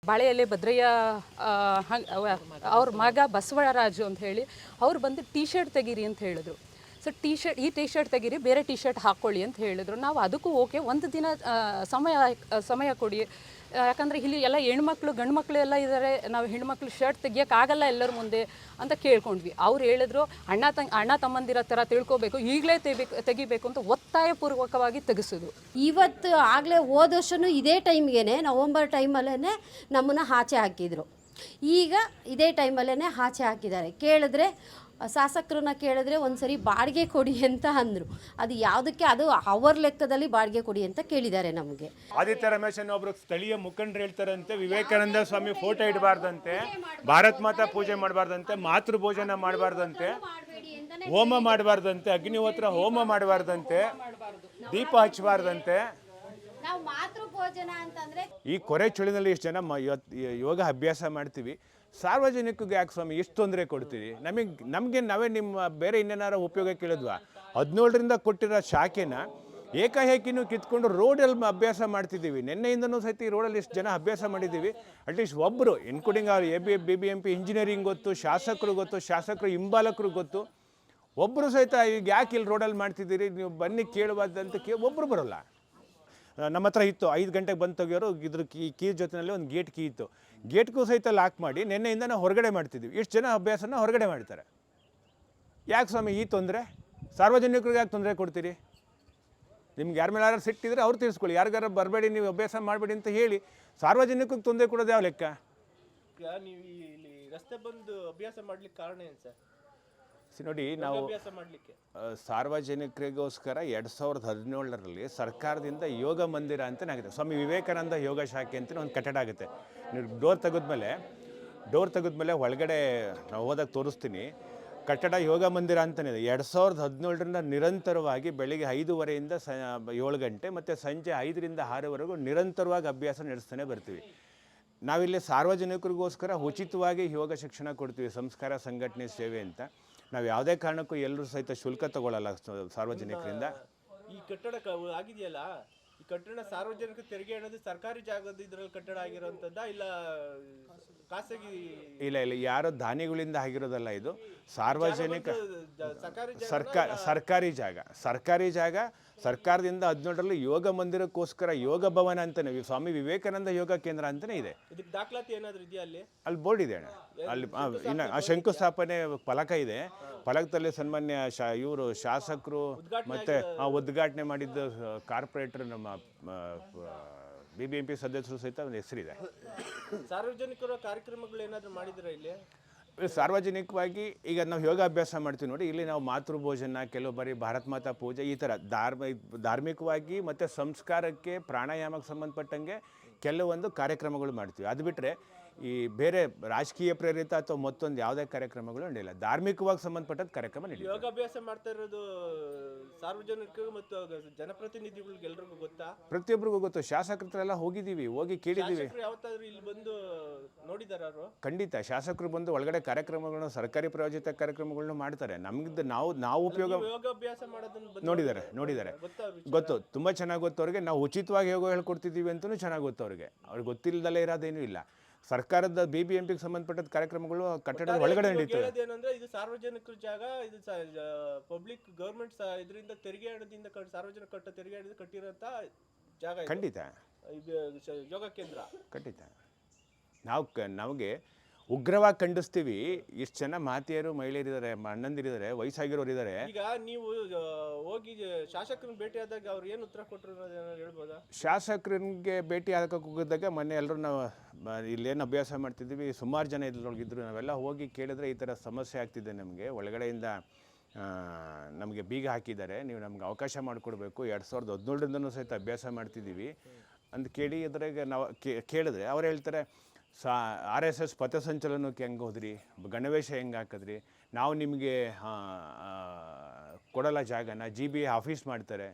ಬಾಳೆಎಲೆ ಭದ್ರಯ್ಯ ಅವ್ರ ಮಗ ಬಸವರಾಜು ಅಂತ ಹೇಳಿ ಅವ್ರು ಬಂದು ಟೀ ಶರ್ಟ್ ತೆಗೀರಿ ಅಂತ ಹೇಳಿದ್ರು. ಸೊ ಈ ಟೀ ಶರ್ಟ್ ತೆಗೀರಿ, ಬೇರೆ ಟೀ ಶರ್ಟ್ ಹಾಕ್ಕೊಳ್ಳಿ ಅಂತ ಹೇಳಿದ್ರು. ನಾವು ಅದಕ್ಕೂ ಓಕೆ, ಒಂದು ದಿನ ಸಮಯ ಕೊಡಿ, ಯಾಕಂದರೆ ಇಲ್ಲಿ ಎಲ್ಲ ಹೆಣ್ಮಕ್ಳು ಗಂಡು ಮಕ್ಕಳು ಎಲ್ಲ ಇದ್ದಾರೆ, ನಾವು ಹೆಣ್ಮಕ್ಳು ಶರ್ಟ್ ತೆಗಿಯೋಕ್ಕಾಗಲ್ಲ ಎಲ್ಲರ ಮುಂದೆ ಅಂತ ಕೇಳ್ಕೊಂಡ್ವಿ. ಅವ್ರು ಹೇಳಿದ್ರು ಅಣ್ಣ ತಮ್ಮಂದಿರ ಥರ ತಿಳ್ಕೊಬೇಕು, ಈಗಲೇ ತೆಗಿಬೇಕು ಅಂತ ಒತ್ತಾಯಪೂರ್ವಕವಾಗಿ ತೆಗೆಸಿದ್ರು. ಇವತ್ತು ಆಗಲೇ ಹೋದ ವರ್ಷವೂ ಇದೇ ಟೈಮ್ಗೆ ನವಂಬರ್ ಟೈಮಲ್ಲೇ ನಮ್ಮನ್ನು ಆಚೆ ಹಾಕಿದರು. ಈಗ ಇದೇ ಟೈಮಲ್ಲೇ ಆಚೆ ಹಾಕಿದ್ದಾರೆ. ಕೇಳಿದ್ರೆ ಶಾಸಕರನ್ನ ಕೇಳಿದ್ರೆ ಒಂದು ಸರಿ ಬಾಡಿಗೆ ಕೊಡಿ ಅಂತ ಅಂದರು. ಅದು ಯಾವುದಕ್ಕೆ, ಅದು ಅವರ್ ಲೆಕ್ಕದಲ್ಲಿ ಬಾಡಿಗೆ ಕೊಡಿ ಅಂತ ಕೇಳಿದ್ದಾರೆ ನಮಗೆ. ಆದಿತ್ಯ ರಮೇಶ್ ಒಬ್ಬರು ಸ್ಥಳೀಯ ಮುಖಂಡರು ಹೇಳ್ತಾರಂತೆ, ವಿವೇಕಾನಂದ ಸ್ವಾಮಿ ಫೋಟೋ ಇಡಬಾರ್ದಂತೆ, ಭಾರತ್ ಮಾತಾ ಪೂಜೆ ಮಾಡಬಾರ್ದಂತೆ, ಮಾತೃ ಭೋಜನ ಮಾಡಬಾರ್ದಂತೆ, ಹೋಮ ಮಾಡಬಾರ್ದಂತೆ, ಅಗ್ನಿಹೋತ್ರ ಹೋಮ ಮಾಡಬಾರ್ದಂತೆ, ದೀಪ ಹಚ್ಚಬಾರ್ದಂತೆ. ನಾವು ಮಾತೃ ಭೋಜನ ಅಂತಂದ್ರೆ ಈ ಕೊರೆ ಚಳಿನಲ್ಲಿ ಇಷ್ಟು ಜನ ಯೋಗ ಅಭ್ಯಾಸ ಮಾಡ್ತೀವಿ, ಸಾರ್ವಜನಿಕರಿಗೆ ಯಾಕೆ ಸ್ವಾಮಿ ಎಷ್ಟು ತೊಂದರೆ ಕೊಡ್ತೀರಿ? ನಮಗೆ ನಾವೇ ನಿಮ್ಮ ಬೇರೆ ಇನ್ನೇನಾರ ಉಪಯೋಗ ಕೇಳಿದ್ವಾ? 17ರಿಂದ ಕೊಟ್ಟಿರೋ ಶಾಖೆನ ಏಕಾಏಕಿನೂ ಕಿತ್ಕೊಂಡು ರೋಡಲ್ಲಿ ಅಭ್ಯಾಸ ಮಾಡ್ತಿದ್ದೀವಿ. ನಿನ್ನೆಯಿಂದನೂ ಸಹಿತ ಈ ರೋಡಲ್ಲಿ ಎಷ್ಟು ಜನ ಅಭ್ಯಾಸ ಮಾಡಿದ್ದೀವಿ. ಅಟ್ಲೀಸ್ಟ್ ಒಬ್ಬರು ಇನ್ಕ್ಲೂಡಿಂಗ್ ಅವ್ರು BBMP ಇಂಜಿನಿಯರಿಂಗ್ ಗೊತ್ತು, ಶಾಸಕರು ಗೊತ್ತು, ಶಾಸಕರು ಹಿಂಬಾಲಕರು ಗೊತ್ತು, ಒಬ್ಬರು ಸಹಿತ ಈಗ ಯಾಕೆ ಇಲ್ಲಿ ರೋಡಲ್ಲಿ ಮಾಡ್ತಿದ್ದೀರಿ ನೀವು ಬನ್ನಿ ಕೇಳಬಾರ್ದಂತ ಒಬ್ಬರು ಬರೋಲ್ಲ. ನಮ್ಮ ಹತ್ರ ಇತ್ತು, 5 ಗಂಟೆಗೆ ಬಂದು ತೆಗಿಯೋರು ಇದ್ರ ಕೀ ಜೊತೆಯಲ್ಲಿ ಒಂದು ಗೇಟ್ ಕೀ ಇತ್ತು, ಗೇಟ್ಗೂ ಸಹಿತ ಲಾಕ್ ಮಾಡಿ ನಿನ್ನೆಯಿಂದ ನಾವು ಹೊರಗಡೆ ಮಾಡ್ತಿದ್ದೀವಿ. ಇಷ್ಟು ಜನ ಅಭ್ಯಾಸನ ಹೊರಗಡೆ ಮಾಡ್ತಾರೆ. ಯಾಕೆ ಸ್ವಾಮಿ ಈ ತೊಂದರೆ? ಸಾರ್ವಜನಿಕರಿಗೆ ಯಾಕೆ ತೊಂದರೆ ಕೊಡ್ತೀರಿ? ನಿಮ್ಗೆ ಯಾರ ಮೇಲೆ ಯಾರು ಸಿಟ್ಟಿದ್ರೆ ಅವ್ರು ತೀರಿಸ್ಕೊಳ್ಳಿ, ಯಾರಿಗಾರ ಬರಬೇಡಿ, ನೀವು ಅಭ್ಯಾಸ ಮಾಡಬೇಡಿ ಅಂತ ಹೇಳಿ. ಸಾರ್ವಜನಿಕರಿಗೆ ತೊಂದರೆ ಕೊಡೋದು ಯಾವ ಲೆಕ್ಕ? ನೀವು ಇಲ್ಲಿ ರಸ್ತೆ ಬಂದು ಅಭ್ಯಾಸ ಮಾಡ್ಲಿಕ್ಕೆ ಕಾರಣ ಏನು ಸರ್? ನೋಡಿ, ನಾವು ಸಾರ್ವಜನಿಕರಿಗೋಸ್ಕರ 2017ರಲ್ಲಿ ಸರ್ಕಾರದಿಂದ ಯೋಗ ಮಂದಿರ ಅಂತನಾಗಿದೆ. ಸ್ವಾಮಿ ವಿವೇಕಾನಂದ ಯೋಗ ಶಾಖೆ ಅಂತ ಒಂದು ಕಟ್ಟಡ ಆಗುತ್ತೆ. ನೀವು ಡೋರ್ ತೆಗೆದ್ಮೇಲೆ ಒಳಗಡೆ ನಾವು ಹೋದಾಗ ತೋರಿಸ್ತೀನಿ, ಕಟ್ಟಡ ಯೋಗ ಮಂದಿರ ಅಂತಲೇ ಇದೆ. 2017ರಿಂದ ನಿರಂತರವಾಗಿ ಬೆಳಿಗ್ಗೆ 5:30ಯಿಂದ 7 ಗಂಟೆ ಮತ್ತು ಸಂಜೆ 5ರಿಂದ 6ವರೆಗೂ ನಿರಂತರವಾಗಿ ಅಭ್ಯಾಸ ನಡೆಸ್ತಾನೆ ಬರ್ತೀವಿ. ನಾವಿಲ್ಲಿ ಸಾರ್ವಜನಿಕರಿಗೋಸ್ಕರ ಉಚಿತವಾಗಿ ಯೋಗ ಶಿಕ್ಷಣ ಕೊಡ್ತೀವಿ, ಸಂಸ್ಕಾರ ಸಂಘಟನೆ ಸೇವೆ ಅಂತ. ನಾವು ಯಾವುದೇ ಕಾರಣಕ್ಕೂ ಎಲ್ಲರೂ ಸಹಿತ ಶುಲ್ಕ ತಗೊಳ್ಳಲ್ಲ ಸಾರ್ವಜನಿಕರಿಂದ. ಈ ಕಟ್ಟಡ ಆಗಿದೆಯಲ್ಲ, ಈ ಕಟ್ಟಡ ಸಾರ್ವಜನಿಕ ತೆರಿಗೆ ಅನ್ನೋದು ಸರ್ಕಾರಿ ಜಾಗದ ಇದ್ರಲ್ಲಿ ಕಟ್ಟಡ ಆಗಿರೋಂಥದ್ದ ಇಲ್ಲ ಖಾಸಗಿ? ಇಲ್ಲ, ದಾನಿಗಳಿಂದ ಆಗಿರೋದಲ್ಲ, ಇದು ಸಾರ್ವಜನಿಕ ಸರ್ಕಾರಿ ಜಾಗ. ಸರ್ಕಾರದಿಂದ 17ರಲ್ಲಿ ಯೋಗ ಮಂದಿರಕ್ಕೋಸ್ಕರ ಯೋಗ ಭವನ ಅಂತಾನೆ, ಸ್ವಾಮಿ ವಿವೇಕಾನಂದ ಯೋಗ ಕೇಂದ್ರ ಅಂತಾನೆ ಇದೆ. ಇದಕ್ಕೆ ದಾಖಲಾತಿ ಏನಾದರೂ ಇದೆಯಾ? ಅಲ್ಲಿ ಬೋರ್ಡ್ ಇದೆ ಅಣ್ಣ, ಅಲ್ಲಿ ಇನ್ನು ಆ ಶಂಕುಸ್ಥಾಪನೆ ಫಲಕ ಇದೆ. ಫಲಕದಲ್ಲಿ ಸನ್ಮಾನ್ಯ ಇವರು ಶಾಸಕರು ಮತ್ತೆ ಉದ್ಘಾಟನೆ ಮಾಡಿದ್ದ ಕಾರ್ಪೊರೇಟರ್ ನಮ್ಮ BBMP ಸದಸ್ಯರು ಸಹಿತ ಒಂದು ಹೆಸರಿದೆ. ಸಾರ್ವಜನಿಕರ ಕಾರ್ಯಕ್ರಮಗಳು ಏನಾದರೂ ಮಾಡಿದ್ರೆ ಇಲ್ಲಿ ಸಾರ್ವಜನಿಕವಾಗಿ ಈಗ ನಾವು ಯೋಗಾಭ್ಯಾಸ ಮಾಡ್ತೀವಿ ನೋಡಿ, ಇಲ್ಲಿ ನಾವು ಮಾತೃ ಭೋಜನ, ಕೆಲವು ಬಾರಿ ಭಾರತ್ ಮಾತಾ ಪೂಜೆ, ಈ ಥರ ಧಾರ್ಮಿಕವಾಗಿ ಮತ್ತು ಸಂಸ್ಕಾರಕ್ಕೆ ಪ್ರಾಣಾಯಾಮಕ್ಕೆ ಸಂಬಂಧಪಟ್ಟಂಗೆ ಕೆಲವೊಂದು ಕಾರ್ಯಕ್ರಮಗಳು ಮಾಡ್ತೀವಿ. ಅದು ಬಿಟ್ಟರೆ ಈ ಬೇರೆ ರಾಜಕೀಯ ಪ್ರೇರಿತ ಅಥವಾ ಮತ್ತೊಂದು ಯಾವುದೇ ಕಾರ್ಯಕ್ರಮಗಳು ನಡೆಯಲ್ಲ. ಧಾರ್ಮಿಕವಾಗಿ ಸಂಬಂಧಪಟ್ಟಂತ ಕಾರ್ಯಕ್ರಮ ನಡೆಯುತ್ತೆ. ಯೋಗಾಭ್ಯಾಸ ಮಾಡ್ತಾ ಇರೋದು ಸಾರ್ವಜನಿಕರು ಮತ್ತು ಜನಪ್ರತಿನಿಧಿಗಳಿಗೆ ಎಲ್ರಿಗೂ ಗೊತ್ತಾ? ಪ್ರತಿಯೊಬ್ಬರಿಗೂ ಗೊತ್ತು. ಶಾಸಕರ ಹತ್ರ ಎಲ್ಲ ಹೋಗಿ ಕೇಳಿದ್ದೀವಿ. ಯಾವತ್ತಾದ್ರೂ ಇಲ್ಲಿ ಬಂದು ನೋಡಿದಾರು? ಖಂಡಿತ ಶಾಸಕರು ಬಂದು ಒಳಗಡೆ ಕಾರ್ಯಕ್ರಮಗಳನ್ನು, ಸರ್ಕಾರಿ ಪ್ರಾಯೋಜಿತ ಕಾರ್ಯಕ್ರಮಗಳನ್ನು ಮಾಡ್ತಾರೆ. ನಮ್ಗಿದ್ದು ನಾವು ಉಪಯೋಗ ಯೋಗಾಭ್ಯಾಸ ಮಾಡೋದನ್ನ ನೋಡಿದ್ದಾರೆ ಗೊತ್ತು, ತುಂಬ ಚೆನ್ನಾಗಿ ಗೊತ್ತು ಅವ್ರಿಗೆ. ನಾವು ಉಚಿತವಾಗಿ ಯೋಗ ಹೇಳ್ಕೊಡ್ತಿದ್ದೀವಿ ಅಂತಲೂ ಚೆನ್ನಾಗಿ ಗೊತ್ತು ಅವ್ರಿಗೆ ಗೊತ್ತಿಲ್ಲದಲ್ಲೇ ಇರೋದೇನೂ ಇಲ್ಲ. ಸರ್ಕಾರದ BBMPಗೆ ಸಂಬಂಧಪಟ್ಟ ಕಾರ್ಯಕ್ರಮಗಳು ಕಟ್ಟಡದ ಒಳಗಡೆ ನಡೀತದೆ. ಏನಂದ್ರೆ ಇದು ಸಾರ್ವಜನಿಕರ ಜಾಗ, ಇದು ಪಬ್ಲಿಕ್ ಗವರ್ಮೆಂಟ್ ಇದರಿಂದ ತೆರಿಗೆ ಹಣದಿಂದ ಸಾರ್ವಜನಿಕ ತೆರಿಗೆ ಹಣದಿಂದ ಕಟ್ಟಿರೋಂಥ ಜಾಗ. ಖಂಡಿತ ಯೋಗ ಕೇಂದ್ರ. ಖಂಡಿತ ನಮಗೆ ಉಗ್ರವಾಗಿ ಖಂಡಿಸ್ತೀವಿ. ಇಷ್ಟು ಜನ ಮಾತೆಯರು, ಮಹಿಳೆಯರಿದ್ದಾರೆ, ಅಣ್ಣಂದಿರಿದ್ದಾರೆ, ವಯಸ್ಸಾಗಿರೋರು ಇದ್ದಾರೆ. ಈಗ ನೀವು ಹೋಗಿ ಶಾಸಕರನ್ನ ಭೇಟಿ ಆದಾಗ ಅವ್ರು ಏನು ಉತ್ತರ ಕೊಟ್ಟರು ಅನ್ನೋದೇನಾದ್ರು ಹೇಳ್ಬೋದಾ? ಶಾಸಕರಿಗೆ ಭೇಟಿ ಆಗಕ್ಕೆ ಹೋಗಿದ್ದಾಗ ಮೊನ್ನೆ ಎಲ್ಲರೂ ನಾವು ಇಲ್ಲೇನು ಅಭ್ಯಾಸ ಮಾಡ್ತಿದ್ದೀವಿ, ಸುಮಾರು ಜನ ಇದ್ರೊಳಗಿದ್ರು. ನಾವೆಲ್ಲ ಹೋಗಿ ಕೇಳಿದ್ರೆ ಈ ಥರ ಸಮಸ್ಯೆ ಆಗ್ತಿದೆ, ನಮಗೆ ಒಳಗಡೆಯಿಂದ ನಮಗೆ ಬೀಗ ಹಾಕಿದ್ದಾರೆ, ನೀವು ನಮ್ಗೆ ಅವಕಾಶ ಮಾಡಿಕೊಡ್ಬೇಕು. 2017ರಿಂದನೂ ಸಹಿತ ಅಭ್ಯಾಸ ಮಾಡ್ತಿದ್ದೀವಿ ಅಂತ ಕೇಳಿ ಅದ್ರಾಗ ನಾವು ಕೇಳಿದ್ರೆ ಅವ್ರು ಹೇಳ್ತಾರೆ, RSS ಪಥಸಂಚಲನಕ್ಕೆ ಹೆಂಗೆ ಹೋದ್ರಿ, ಗಣವೇಶ ಹೆಂಗೆ ಹಾಕಿದ್ರಿ, ನಾವು ನಿಮಗೆ ಕೊಡಲ್ಲ ಜಾಗನ, GB ಆಫೀಸ್ ಮಾಡ್ತಾರೆ,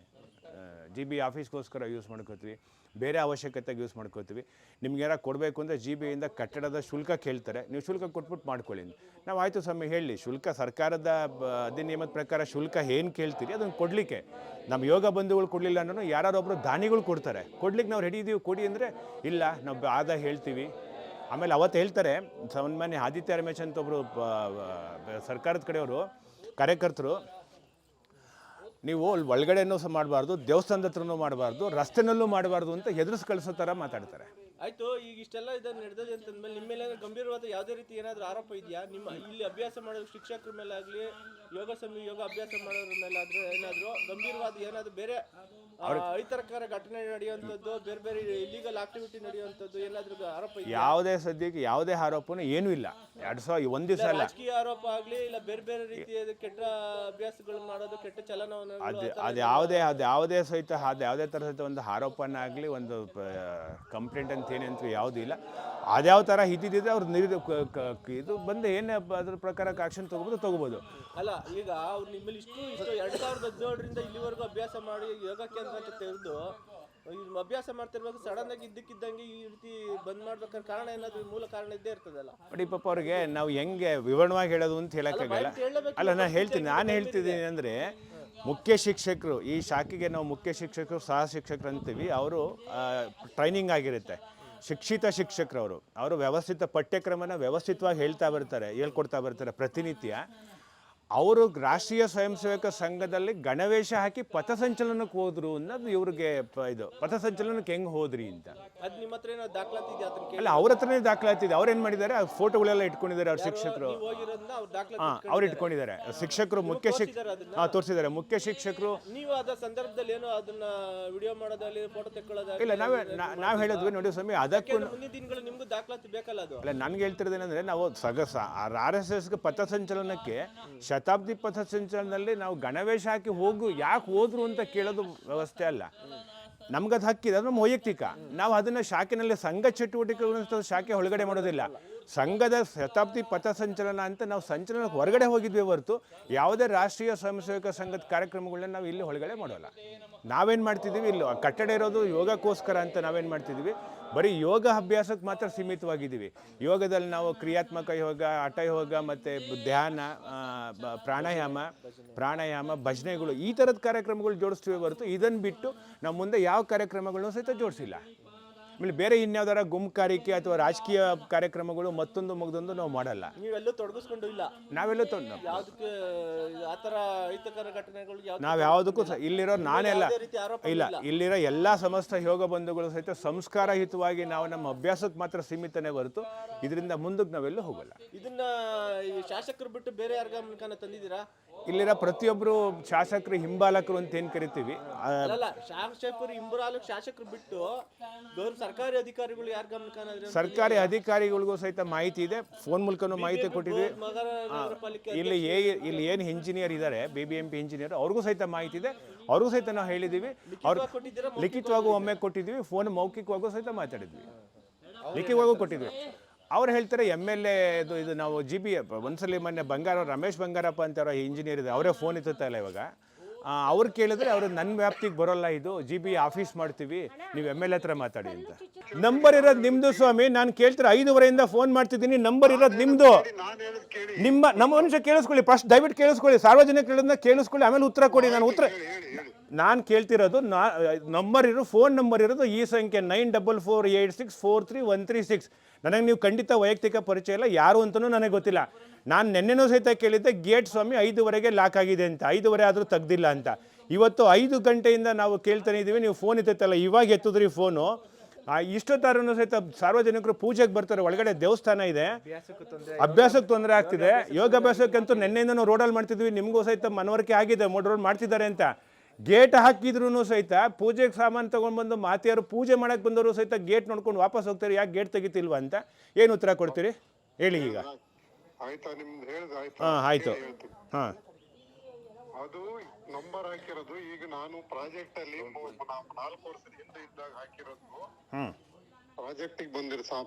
GB ಆಫೀಸ್ಗೋಸ್ಕರ ಯೂಸ್ ಮಾಡ್ಕೋತೀವಿ, ಬೇರೆ ಅವಶ್ಯಕತೆಗೆ ಯೂಸ್ ಮಾಡ್ಕೋತೀವಿ. ನಿಮ್ಗೇನಾರ ಕೊಡಬೇಕು ಅಂದರೆ GB ಕಟ್ಟಡದ ಶುಲ್ಕ ಕೇಳ್ತಾರೆ, ನೀವು ಶುಲ್ಕ ಕೊಟ್ಬಿಟ್ಟು ಮಾಡ್ಕೊಳ್ಳಿ. ನಾವು ಆಯಿತು ಸ್ವಾಮಿ ಹೇಳಿ, ಶುಲ್ಕ ಸರ್ಕಾರದ ಅಧಿನಿಯಮದ ಪ್ರಕಾರ ಶುಲ್ಕ ಏನು ಕೇಳ್ತೀರಿ ಅದನ್ನು ಕೊಡಲಿಕ್ಕೆ ನಮ್ಮ ಯೋಗ ಬಂಧುಗಳು ಕೊಡಲಿಲ್ಲ ಅನ್ನೋ ಯಾರೊಬ್ಬರು ದಾನಿಗಳು ಕೊಡ್ತಾರೆ, ಕೊಡ್ಲಿಕ್ಕೆ ನಾವು ರೆಡಿ ಇದ್ದೀವಿ ಕೊಡಿ ಅಂದರೆ ಇಲ್ಲ ನಾವು ಆದ ಹೇಳ್ತೀವಿ, ಆಮೇಲೆ ಅವತ್ತು ಹೇಳ್ತಾರೆ ಸನ್ಮಾನ್ಯ ಆದಿತ್ಯ ರಮೇಶ್ ಅಂತ ಒಬ್ಬರು ಸರ್ಕಾರದ ಕಡೆಯವರು ಕಾರ್ಯಕರ್ತರು, ನೀವು ಒಳಗಡೆನೂ ಸಹ ಮಾಡಬಾರ್ದು, ದೇವಸ್ಥಾನದ ಹತ್ರನೂ ಮಾಡಬಾರ್ದು, ರಸ್ತೆನಲ್ಲೂ ಮಾಡಬಾರ್ದು ಅಂತ ಹೆದರ್ಸಿ ಕಳಿಸೋ ಥರ ಮಾತಾಡ್ತಾರೆ. ಆಯ್ತು, ಈಗ ಇಷ್ಟೆಲ್ಲ ಇದನ್ನು ನಡೆದಿದೆ ಅಂತಂದ್ಮೇಲೆ ನಿಮ್ಮ ಮೇಲೆ ಗಂಭೀರವಾದ ಯಾವುದೇ ರೀತಿ ಏನಾದರೂ ಆರೋಪ ಇದೆಯಾ? ನಿಮ್ಮ ಇಲ್ಲಿ ಅಭ್ಯಾಸ ಮಾಡೋ ಶಿಕ್ಷಕರ ಮೇಲೆ ಆಗಲಿ, ಯೋಗ ಅಭ್ಯಾಸ ಮಾಡೋದ್ರ ಮೇಲೆ ಆದ್ರೆ ಏನಾದರೂ ಗಂಭೀರವಾದ ಏನಾದರೂ ಬೇರೆ ಅಹಿತಕರ ಘಟನೆ ನಡೆಯುವಂಥದ್ದು, ಬೇರೆ ಬೇರೆ ಇಲ್ಲಿಗಲ್ ಆಕ್ಟಿವಿಟಿ ನಡೆಯುವಂಥದ್ದು ಏನಾದರೂ ಆರೋಪ ಇದೆಯಾ? ಯಾವುದೇ ಸದ್ಯಕ್ಕೆ ಯಾವುದೇ ಆರೋಪನೂ ಏನೂ ಇಲ್ಲ. 1 ದಿವಸ ಅಲ್ಲ, ರಾಜಕೀಯ ಆರೋಪ ಆಗಲಿ ಇಲ್ಲ ಬೇರೆ ಬೇರೆ ರೀತಿಯ ಕೆಟ್ಟ ಅಭ್ಯಾಸಗಳು ಮಾಡೋದು, ಕೆಟ್ಟ ಚಲನವನ್ನು ಅದು ಯಾವುದೇ ಸಹಿತ ಯಾವುದೇ ಥರ ಸಹಿತ ಒಂದು ಆರೋಪನಾಗಲಿ ಒಂದು ಕಂಪ್ಲೇಂಟ್ ಅಂತ ಏನೇಂತ ಯಾವುದೂ ಇಲ್ಲ. ಅದ್ಯಾವ ಥರ ಇದ್ದಿದ್ದಿದೆ ಅವ್ರು ಇದು ಬಂದು ಏನು ಅದ್ರ ಪ್ರಕಾರ ಆಕ್ಷನ್ ತೊಗೋಬೋದು. ಅಲ್ಲ, ಈಗ ಅವ್ರು ನಿಮ್ಮಲ್ಲಿ ಇಷ್ಟು 2017ರಿಂದ ಇಲ್ಲಿವರೆಗೂ ಅಭ್ಯಾಸ ಮಾಡಿ ಯೋಗ ಕೇಂದ್ರ ಅಂತ ತೆಗೆದು ಅಭ್ಯಾಸ ಮಾಡ್ತಿರ್ಬೇಕು, ಸಡನ್ ಆಗಿ ಇದ್ದಕ್ಕಿದ್ದಂಗೆ ಈ ರೀತಿ ಬಂದ್ ಮಾಡ್ಬೇಕಾದ್ರೆ ಕಾರಣ ಏನಾದ್ರು ಮೂಲ ಕಾರಣ ಇದ್ದೇ ಇರ್ತದಲ್ಲ. ನೋಡಿ ಪಾಪ ಅವ್ರಿಗೆ ನಾವು ಹೆಂಗೆ ವಿವರಣವಾಗಿ ಹೇಳೋದು ಅಂತ ಹೇಳೋಕ್ಕಾಗಲ್ಲ. ಅಲ್ಲ, ನಾನು ಹೇಳ್ತಿದ್ದೀನಿ ಅಂದರೆ ಮುಖ್ಯ ಶಿಕ್ಷಕರು, ಈ ಶಾಖೆಗೆ ನಾವು ಮುಖ್ಯ ಶಿಕ್ಷಕರು, ಸಹ ಶಿಕ್ಷಕರು ಅಂತೀವಿ. ಅವರು ಟ್ರೈನಿಂಗ್ ಆಗಿರುತ್ತೆ, ಶಿಕ್ಷಿತ ಶಿಕ್ಷಕರು. ಅವರು ವ್ಯವಸ್ಥಿತ ಪಠ್ಯಕ್ರಮನ ವ್ಯವಸ್ಥಿತವಾಗಿ ಹೇಳ್ಕೊಡ್ತಾ ಬರ್ತಾರೆ ಪ್ರತಿನಿತ್ಯ. ಅವರು ರಾಷ್ಟ್ರೀಯ ಸ್ವಯಂ ಸೇವಕ ಸಂಘದಲ್ಲಿ ಗಣವೇಶ ಹಾಕಿ ಪಥಸಂಚಲನಕ್ಕೆ ಹೋದ್ರು ಅನ್ನೋದು ಇವ್ರಿಗೆ ಇದು. ಪಥಸಂಚಲನಕ್ಕೆ ಹೆಂಗೆ ಹೋದ್ರಿ ಅಂತ ಅದು ನಿಮ್ಮ ಹತ್ರ ಏನೋ ದಾಖಲಾತಿ ಇದೆಯಾ? ಅಲ್ಲ, ಅವ್ರ ಹತ್ರನೇ ದಾಖಲಾತಿದೆ. ಅವ್ರು ಏನು ಮಾಡಿದ್ದಾರೆ, ಆ ಫೋಟೋಗಳೆಲ್ಲ ಇಟ್ಕೊಂಡಿದ್ದಾರೆ ಅವ್ರ ಶಿಕ್ಷಕರು. ಅವ್ರು ಇಟ್ಕೊಂಡಿದ್ದಾರೆ ಶಿಕ್ಷಕರು, ಮುಖ್ಯ ತೋರಿಸಿದ್ದಾರೆ ಮುಖ್ಯ ಶಿಕ್ಷಕರು. ನೀವು ಅದ ಸಂದರ್ಭದಲ್ಲಿ ಏನೋ ಅದನ್ನ ವಿಡಿಯೋ ಮಾಡೋದಲ್ಲಿ, ಫೋಟೋ ತೆಕ್ಕೊಳ್ಳೋದಾಗಲಿ ಇಲ್ಲ, ನಾವು ಹೇಳಿದ್ವಿ ನೋಡಿ ಸ್ವಾಮಿ, ಅದಕ್ಕೂ ಮುಂದಿನ ದಿನಗಳು ನಿಮ್ಗೂ ದಾಖಲಾತಿ ಬೇಕಲ್ಲ ಅದು. ಅಲ್ಲ, ನನ್ಗೆ ಹೇಳ್ತಿರೋದೇನೆಂದ್ರೆ, ನಾವು RSSಗೆ ಪಥಸಂಚಲನಕ್ಕೆ ಶತಾಬ್ದಿ ಪಥಸಂಚಲನದಲ್ಲಿ ನಾವು ಗಣವೇಶ ಹಾಕಿ ಯಾಕೆ ಹೋದ್ರು ಅಂತ ಕೇಳೋದು ವ್ಯವಸ್ಥೆ ಅಲ್ಲ. ನಮ್ಗದು ಹಕ್ಕಿದೆ, ಅದು ನಮ್ಮ ವೈಯಕ್ತಿಕ. ನಾವು ಅದನ್ನು ಶಾಖೆನಲ್ಲಿ ಸಂಘ ಚಟುವಟಿಕೆಗಳನ್ನ ಶಾಖೆ ಒಳಗಡೆ ಮಾಡೋದಿಲ್ಲ. ಸಂಘದ ಶತಾಬ್ದಿ ಪಥಸಂಚಲನ ಅಂತ ನಾವು ಸಂಚಲನಕ್ಕೆ ಹೊರಗಡೆ ಹೋಗಿದ್ವಿ ಹೊರತು ಯಾವುದೇ ರಾಷ್ಟ್ರೀಯ ಸ್ವಯಂ ಸೇವಕ ಸಂಘದ ಕಾರ್ಯಕ್ರಮಗಳನ್ನ ನಾವು ಇಲ್ಲಿ ಒಳಗಡೆ ಮಾಡೋಲ್ಲ. ನಾವೇನು ಮಾಡ್ತಿದ್ದೀವಿ, ಇಲ್ಲಿ ಕಟ್ಟಡ ಇರೋದು ಯೋಗಕ್ಕೋಸ್ಕರ ಅಂತ ನಾವೇನು ಮಾಡ್ತಿದ್ದೀವಿ, ಬರೀ ಯೋಗ ಅಭ್ಯಾಸಕ್ಕೆ ಮಾತ್ರ ಸೀಮಿತವಾಗಿದ್ದೀವಿ. ಯೋಗದಲ್ಲಿ ನಾವು ಕ್ರಿಯಾತ್ಮಕ ಯೋಗ, ಹಠ ಯೋಗ ಮತ್ತು ಧ್ಯಾನ, ಪ್ರಾಣಾಯಾಮ, ಭಜನೆಗಳು, ಈ ಥರದ ಕಾರ್ಯಕ್ರಮಗಳು ಜೋಡಿಸ್ತೀವಿ ಹೊರತು ಇದನ್ನು ಬಿಟ್ಟು ನಾವು ಮುಂದೆ ಯಾವ ಕಾರ್ಯಕ್ರಮಗಳನ್ನೂ ಸಹಿತ ಜೋಡಿಸಿಲ್ಲ. ಆಮೇಲೆ ಬೇರೆ ಇನ್ಯಾವ್ದಾರ ಗುಂಪುಗಾರಿಕೆ ಅಥವಾ ರಾಜಕೀಯ ಕಾರ್ಯಕ್ರಮಗಳು ಮತ್ತೊಂದು ಮಗದೊಂದು ನಾವು ಮಾಡಲ್ಲ. ನೀವೆಲ್ಲೂ ತೊಡಗಿಸ್ಕೊಂಡು ಇಲ್ಲ, ನಾವೆಲ್ಲೂ ಯಾವುದಕ್ಕೆ ಆ ಥರ ಅಹಿತಕರ ಘಟನೆಗಳು ನಾವು ಯಾವುದಕ್ಕೂ ಇಲ್ಲಿರೋ ನಾನೆಲ್ಲ ಇಲ್ಲ, ಇಲ್ಲಿರೋ ಎಲ್ಲ ಸಮಸ್ತ ಯೋಗ ಬಂಧುಗಳು ಸಹಿತ ಸಂಸ್ಕಾರಯುತವಾಗಿ ನಾವು ನಮ್ಮ ಅಭ್ಯಾಸಕ್ಕೆ ಮಾತ್ರ ಸೀಮಿತನೇ ಹೊರತು ಇದರಿಂದ ಮುಂದಕ್ಕೆ ನಾವೆಲ್ಲೂ ಹೋಗಲ್ಲ. ಇದನ್ನ ಈ ಶಾಸಕರು ಬಿಟ್ಟು ಬೇರೆ ಯಾರ ಗಮನಕ್ಕೆ ತಂದಿದ್ದೀರಾ? ಇಲ್ಲಿರೋ ಪ್ರತಿಯೊಬ್ಬರು ಶಾಸಕರು ಹಿಂಬಾಲಕರು ಅಂತ ಏನು ಕರಿತೀವಿ. ಅಲ್ಲ, ಶಾಸಕರು ಬಿಟ್ಟು ಸರ್ಕಾರಿ ಅಧಿಕಾರಿಗಳು ಯಾರ ಗಮನಕ್ಕೆ? ಸರ್ಕಾರಿ ಅಧಿಕಾರಿಗಳಿಗೂ ಸಹಿತ ಮಾಹಿತಿ ಇದೆ, ಫೋನ್ ಮೂಲಕನೂ ಮಾಹಿತಿ ಕೊಟ್ಟಿದ್ವಿ. ಇಲ್ಲಿ ಏನು ಇಂಜಿನಿಯರ್ ಇದ್ದಾರೆ, BBMP ಇಂಜಿನಿಯರ್, ಅವ್ರಿಗೂ ಸಹಿತ ಮಾಹಿತಿ ಇದೆ. ಅವ್ರಿಗೂ ಸಹಿತ ನಾವು ಹೇಳಿದ್ದೀವಿ. ಅವ್ರು ಲಿಖಿತವಾಗೂ ಒಮ್ಮೆ ಕೊಟ್ಟಿದ್ವಿ, ಫೋನ್ ಮೌಖಿಕವಾಗೂ ಸಹಿತ ಮಾತಾಡಿದ್ವಿ, ಲಿಖಿತವಾಗೂ ಕೊಟ್ಟಿದ್ವಿ. ಅವ್ರು ಹೇಳ್ತಾರೆ MLA ಇದು ನಾವು GB ಒಂದ್ಸಲಿ ಮೊನ್ನೆ ರಮೇಶ್ ಬಂಗಾರಪ್ಪ ಅಂತ ಅವರ ಇಂಜಿನಿಯರ್ ಇದೆ, ಅವರೇ ಫೋನ್ ಎತ್ತುತ್ತಾ ಇವಾಗ. ಅವ್ರು ಕೇಳಿದ್ರೆ ಅವರು ನನ್ನ ವ್ಯಾಪ್ತಿಗೆ ಬರೋಲ್ಲ, ಇದು GB ಆಫೀಸ್ ಮಾಡ್ತೀವಿ, ನೀವು MLA ಹತ್ರ ಮಾತಾಡಿ ಅಂತ. ನಂಬರ್ ಇರೋದು ನಿಮ್ಮದು ಸ್ವಾಮಿ, ನಾನು ಕೇಳ್ತಾರೆ 5:30ಯಿಂದ ಫೋನ್ ಮಾಡ್ತಿದ್ದೀನಿ, ನಂಬರ್ ಇರೋದು ನಿಮ್ಮದು. ನಮ್ಮ ಮನುಷ್ಯ ಕೇಳಿಸ್ಕೊಳ್ಳಿ, ಫಸ್ಟ್ ದಯವಿಟ್ಟು ಕೇಳಿಸ್ಕೊಳ್ಳಿ, ಸಾರ್ವಜನಿಕರನ್ನ ಕೇಳಿಸ್ಕೊಳ್ಳಿ, ಆಮೇಲೆ ಉತ್ತರ ಕೊಡಿ. ನಾನು ಕೇಳ್ತಿರೋದು ನಂಬರ್ ಫೋನ್ ನಂಬರ್ ಇರೋದು ಈ ಸಂಖ್ಯೆ 9448643136. ನನಗೆ ನೀವು ಖಂಡಿತ ವೈಯಕ್ತಿಕ ಪರಿಚಯ ಇಲ್ಲ, ಯಾರು ಅಂತಲೂ ನನಗೆ ಗೊತ್ತಿಲ್ಲ. ನಾನು ನೆನ್ನೆನೂ ಸಹಿತ ಕೇಳಿದ್ದೆ, ಗೇಟ್ ಸ್ವಾಮಿ 5:00ಗೆ ಲಾಕ್ ಆಗಿದೆ ಅಂತ, 5:30 ಆದರೂ ತೆಗ್ದಿಲ್ಲ ಅಂತ. ಇವತ್ತು 5 ಗಂಟೆಯಿಂದ ನಾವು ಕೇಳ್ತಾನೆ ಇದ್ದೀವಿ, ನೀವು ಫೋನ್ ಎತ್ತಲ್ಲ, ಇವಾಗ ಎತ್ತಿದ್ರಿ ಫೋನು. ಇಷ್ಟೊತ್ತಾರೂ ಸಹಿತ ಸಾರ್ವಜನಿಕರು ಪೂಜೆಗೆ ಬರ್ತಾರೆ, ಒಳಗಡೆ ದೇವಸ್ಥಾನ ಇದೆ, ಅಭ್ಯಾಸಕ್ಕೆ ತೊಂದರೆ ಆಗ್ತಿದೆ. ಯೋಗಾಭ್ಯಾಸಕ್ಕಂತೂ ನೆನ್ನೆಯಿಂದ ರೋಡಲ್ಲಿ ಮಾಡ್ತಿದ್ವಿ, ನಿಮಗೂ ಸಹಿತ ಮನವರಿಕೆ ಆಗಿದೆ, ರೋಡ್ ಮಾಡ್ತಿದ್ದಾರೆ ಅಂತ. ಗೇಟ್ ಹಾಕಿದ್ರು ಸಹಿತ ಪೂಜೆಗೆ ಸಾಮಾನು ತೊಗೊಂಡ್ಬಂದು ಮಾತೆಯರು ಪೂಜೆ ಮಾಡೋಕ್ಕೆ ಬಂದವರು ಸಹಿತ ಗೇಟ್ ನೋಡ್ಕೊಂಡು ವಾಪಸ್ ಹೋಗ್ತಾರೆ, ಯಾಕೆ ಗೇಟ್ ತೆಗಿತಿಲ್ವಾ ಅಂತ. ಏನು ಉತ್ತರ ಕೊಡ್ತೀರಿ ಹೇಳಿ ಈಗ? ಆಯಿತು. ಹಾಂ, ಅದು ನಂಬರ್ ಹಾಕಿರೋದು ಈಗ ನಾನು ಪ್ರಾಜೆಕ್ಟ್ ಅಲ್ಲಿ 4 ವರ್ಷದ ಹಿಂದೆ ಇದ್ದಾಗ ಹಾಕಿರೋದು. ಪ್ರಾಜೆಕ್ಟಿಗೆ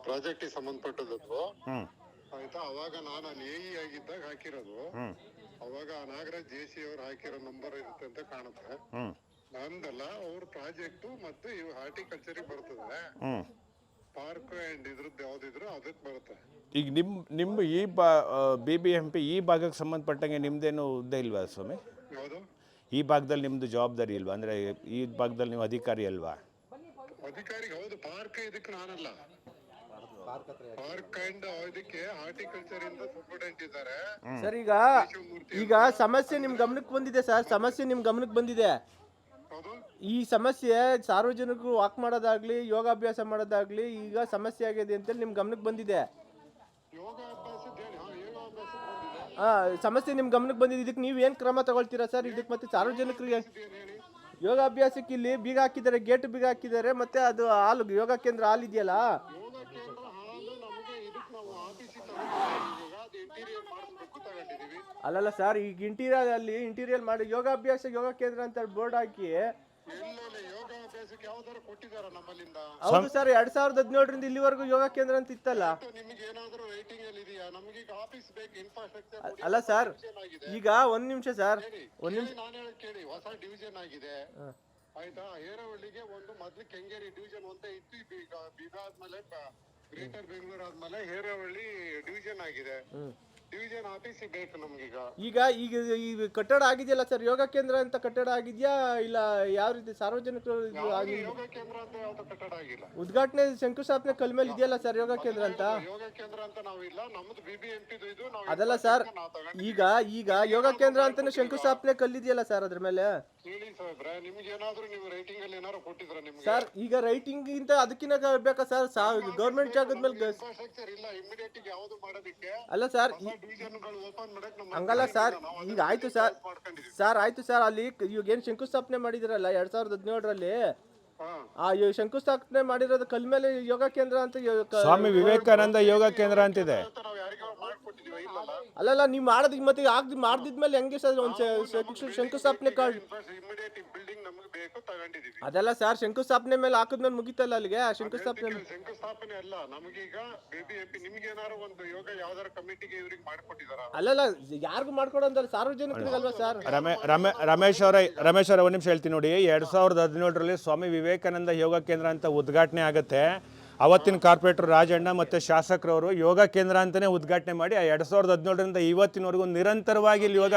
ಪ್ರಾಜೆಕ್ಟಿಗೆ ಸಂಬಂಧಪಟ್ಟದ್ದು. ಆಯ್ತಾ, ಅವಾಗ ನಾನು ಅಲ್ಲಿ AE ಆಗಿದ್ದಾಗ ಹಾಕಿರೋದು. ಅವಾಗ ನಾಗರಾಜ್ JC ಅವ್ರು ಹಾಕಿರೋ ನಂಬರ್ ಇರುತ್ತೆ ಅಂತ ಕಾಣುತ್ತೆ. ನಂದಲ್ಲ, ಅವ್ರ ಪ್ರಾಜೆಕ್ಟ್ ಮತ್ತೆ ಇವ್ ಹಾರ್ಟಿಕಲ್ಚರ್ ಬರ್ತದೆ, ಪಾರ್ಕ್ ಅಂಡ್ ಇದ್ರದ್ದು ಯಾವ್ದಿದ್ರು ಅದಕ್ಕೆ ಬರುತ್ತೆ. ಈಗ ನಿಮ್ಮ ಈ BBMP ಈ ಭಾಗಕ್ಕೆ ಸಂಬಂಧಪಟ್ಟಂಗೆ ನಿಮ್ದೇನು ಹುದ್ದೆ ಇಲ್ವಾ ಸ್ವಾಮಿ? ಯಾವುದು ಈ ಭಾಗದಲ್ಲಿ ನಿಮ್ದು ಜವಾಬ್ದಾರಿ ಇಲ್ವಾ? ಅಂದರೆ ಈ ಭಾಗದಲ್ಲಿ ನೀವು ಅಧಿಕಾರಿ ಅಲ್ವಾ? ಅಧಿಕಾರಿ ಹೌದು, ಪಾರ್ಕ್ ಇದಕ್ಕೆ ನಾನಲ್ಲ. ಪಾರ್ಕ್ ಅಂಡ್ ಇದಕ್ಕೆ ಹಾರ್ಟಿಕಲ್ಚರ್ ಇಂದ ಸೂಪರ್ಡೆಂಟ್ ಇದ್ದಾರೆ. ಸರ್ ಈಗ ಸಮಸ್ಯೆ ನಿಮ್ ಗಮನಕ್ಕೆ ಬಂದಿದೆ ಸರ್, ಸಮಸ್ಯೆ ನಿಮ್ ಗಮನಕ್ಕೆ ಬಂದಿದೆ. ಹೌದು ಈ ಸಮಸ್ಯೆ ಸಾರ್ವಜನಿಕರು ವಾಕ್ ಮಾಡೋದಾಗ್ಲಿ ಯೋಗಾಭ್ಯಾಸ ಮಾಡೋದಾಗ್ಲಿ ಈಗ ಸಮಸ್ಯೆ ಆಗಿದೆ ಅಂತೇಳಿ ನಿಮ್ ಗಮನಕ್ಕೆ ಬಂದಿದೆ. ಯೋಗಾಭ್ಯಾಸದ ಹೇಳಿ ಯೋಗಾಭ್ಯಾಸ ಬಂದಿದೆ. ಸಮಸ್ಯೆ ನಿಮ್ ಗಮನಕ್ಕೆ ಬಂದಿದೆ. ಇದಕ್ಕೆ ನೀವು ಏನ್ ಕ್ರಮ ತಗೊಳ್ತೀರಾ ಸರ್? ಇದಕ್ಕೆ ಮತ್ತೆ ಸಾರ್ವಜನಿಕರಿಗೆ ಏನ್ ಹೇಳಿ ಯೋಗಾಭ್ಯಾಸಕ್ಕೆ ಇಲ್ಲಿ ಬೀಗ ಹಾಕಿದ್ದಾರೆ, ಗೇಟ್ ಬೀಗ ಹಾಕಿದ್ದಾರೆ, ಮತ್ತೆ ಅದು ಹಾಲು ಯೋಗ ಕೇಂದ್ರ ಹಾಲ್ ಇದೆಯಲ್ಲ, ಯೋಗ ಕೇಂದ್ರ ಹಾಲು ನಮಗೆ ಇದಕ್ಕೆ ನಾವು ಆಫೀಸಿಗೆ ತಗೊಂಡಿದ್ದೀವಿ. ಈಗ ಅದು ಇಂಟೀರಿಯರ್ ಮಾಡಿಸ್ಬೇಕು ತಗೊಂಡಿದೀವಿ. ಅಲ್ಲಲ್ಲ ಸರ್, ಈಗ ಇಂಟೀರಿಯರ್ ಮಾಡಿ ಯೋಗಾಭ್ಯಾಸ ಯೋಗ ಕೇಂದ್ರ ಅಂತ ಬೋರ್ಡ್ ಹಾಕಿ. ಎಲ್ಲೆಲ್ಲಿ ಯೋಗಾಭ್ಯಾಸಕ್ಕೆ ಯಾವ್ದಾರು ಕೊಟ್ಟಿದಾರ ನಮ್ಮಲ್ಲಿಂದ? ಹೌದು ಸರ್, 2017ರಿಂದ ಇಲ್ಲಿವರೆಗೂ ಯೋಗ ಕೇಂದ್ರ ಅಂತ ಇತ್ತಲ್ಲ. ನಿಮಗೆ ಏನಾದ್ರು ರೈಟಿಂಗ್ ಅಲ್ಲಿ ಇದೆಯಾ? ನಮಗೆ ಈಗ ಆಫೀಸ್ ಬೇಕು, ಇನ್ಫ್ರಾಸ್ಟ್ರಕ್ಚರ್ ಅಲ್ಲ ಸರ್, ಈಗ ಒಂದ್ ನಿಮಿಷ ಸರ್, ಒಂದ್ ನಿಮಿಷ ನಾನು ಹೇಳಿ ಕೇಳಿ. ಹೊಸ ಡಿವಿಷನ್ ಆಗಿದೆ ಆಯ್ತಾ. ಹೇರವಳ್ಳಿಗೆ ಒಂದು ಮೊದ್ಲು ಕೆಂಗೇರಿ ಡಿವಿಷನ್ ಅಂತ ಇತ್ತು. ಈಗ ಆದ್ಮೇಲೆ ಗ್ರೇಟರ್ ಬೆಂಗಳೂರು ಆದ್ಮೇಲೆ ಹೇರವಳ್ಳಿ ಡಿವಿಷನ್ ಆಗಿದೆ. ಡಿವಿಷನ್ ಆಫೀಸ್ ಬೇಕು ನಮ್ಗೀಗ. ಈಗ ಈ ಕಟ್ಟಡ ಆಗಿದೆಯಲ್ಲ ಸರ್, ಯೋಗ ಕೇಂದ್ರ ಅಂತ ಕಟ್ಟಡ ಆಗಿದ್ಯಾ ಇಲ್ಲ ಯಾವ ರೀತಿ ಸಾರ್ವಜನಿಕರು ಯೋಗ ಕೇಂದ್ರ ಅಂತ ಯಾವ್ದು ಕಟ್ಟಡ ಆಗಿಲ್ಲ. ಉದ್ಘಾಟನೆ ಶಂಕುಸ್ಥಾಪನೆ ಕಲ್ ಮೇಲೆ ಇದೆಯಲ್ಲ ಸರ್ ಯೋಗ ಕೇಂದ್ರ ಅಂತ? ಯೋಗ ಕೇಂದ್ರ ಅಂತ ನಾವು ಇಲ್ಲ, ನಮ್ದು BBMP ಇದು. ನಾವು ಅದಲ್ಲ ಸರ್, ಈಗ ಯೋಗ ಕೇಂದ್ರ ಅಂತಾನೆ ಶಂಕುಸ್ಥಾಪನೆ ಕಲ್ಲಿದೆಯಲ್ಲ ಸರ್ ಅದ್ರ ಮೇಲೆ. ಹೇಳಿ ಸಾಹೇಬ್ರೆ, ನಿಮ್ಗೆ ಏನಾದ್ರು ನೀವು ರೈಟಿಂಗ್ ಅಲ್ಲಿ ಏನಾದ್ರು ಕೊಟ್ಟಿದ್ರ ನಿಮ್ಗೆ? ಸರ್ ಈಗ ರೈಟಿಂಗ್ ಇಂತ ಅದಕ್ಕಿಂತ ಬೇಕಾ ಸರ್? ಗೌರ್ಮೆಂಟ್ ಜಾಗದ ಮೇಲೆ ಇನ್ಫ್ರಾಸ್ಟ್ರಕ್ಚರ್ ಇಲ್ಲ ಇಮಿಡಿಯೇಟ್ ಯಾವ್ದು ಮಾಡೋದಕ್ಕೆ. ಅಲ್ಲ ಸರ್, ಡಿವಿಷನ್ಗಳು ಓಪನ್ ಮಾಡಕ್ ನಮ್ಮ ಹಂಗಲ್ಲ ಸರ್, ಈಗ ಆಯ್ತು ಸರ್ ಆಯ್ತು ಸರ್, ಅಲ್ಲಿ ಇವಾಗ ಏನ್ ಶಂಕುಸ್ಥಾಪನೆ ಮಾಡಿದಿರಲ್ಲ 2017ರಲ್ಲಿ, ಆ ಶಂಕುಸ್ಥಾಪನೆ ಮಾಡಿರೋದು ಕಲ್ ಮೇಲೆ ಯೋಗ ಕೇಂದ್ರ ಅಂತ ಸ್ವಾಮಿ ವಿವೇಕಾನಂದ ಯೋಗ ಕೇಂದ್ರ ಅಂತಿದೆ. ನಾವು ಯಾರಿಗಾರು ಮಾಡ್ಕೊಟ್ಟಿದೀವ? ಇಲ್ಲಲ್ಲ. ಅಲ್ಲಲ್ಲ ನೀವು ಮಾಡೋದು ಮತ್ತೆ ಮಾಡಿದ್ಮೇಲೆ ಹೆಂಗೆ ಸರ್ ಒಂದು ಶಂಕುಸ್ಥಾಪನೆ ಕಾರ್ಡ್? ಇಮಿಡಿಯೇಟ್ ಬಿಲ್ಡಿಂಗ್ ನಮ್ಗೆ ಬೇಕು, ತಗೊಂಡಿದೀವಿ. ಅದಲ್ಲ ಸರ್, ಶಂಕುಸ್ಥಾಪನೆ ಮೇಲೆ ಹಾಕಿದ್ಮೇಲೆ ಮುಗಿತಲ್ಲ ಅಲ್ಲಿಗೆ ಶಂಕುಸ್ಥಾಪನೆ. ಶಂಕುಸ್ಥಾಪನೆ ಅಲ್ಲ, ನಮಗೀಗ BBMP ನಿಮ್ಗೆ ಏನಾರು ಒಂದು ಯೋಗ ಯಾವ್ದಾರ ಕಮಿಟಿಗೆ ಇವ್ರಿಗೆ ಮಾಡ್ಕೊಟ್ಟಿದಾರ? ಅಲ್ಲಲ್ಲ, ಯಾರಿಗೂ ಮಾಡ್ಕೊಡೋಂದ್ರೆ ಸಾರ್ವಜನಿಕರಿಗಲ್ವಾ ಸರ್? ರಮೇಶ್ ಅವರ ಒಂದು ನಿಮಿಷ ಹೇಳ್ತೀನಿ ನೋಡಿ. 2017ರಲ್ಲಿ ಸ್ವಾಮಿ ವಿವೇಕಾನಂದ ಯೋಗ ಕೇಂದ್ರ ಅಂತ ಉದ್ಘಾಟನೆ ಆಗುತ್ತೆ. ಅವತ್ತಿನ ಕಾರ್ಪೊರೇಟರ್ ರಾಜಣ್ಣ ಮತ್ತು ಶಾಸಕರವರು ಯೋಗ ಕೇಂದ್ರ ಅಂತಲೇ ಉದ್ಘಾಟನೆ ಮಾಡಿ 2017ರಿಂದ ಇವತ್ತಿನವರೆಗೂ ನಿರಂತರವಾಗಿ ಇಲ್ಲಿ ಯೋಗ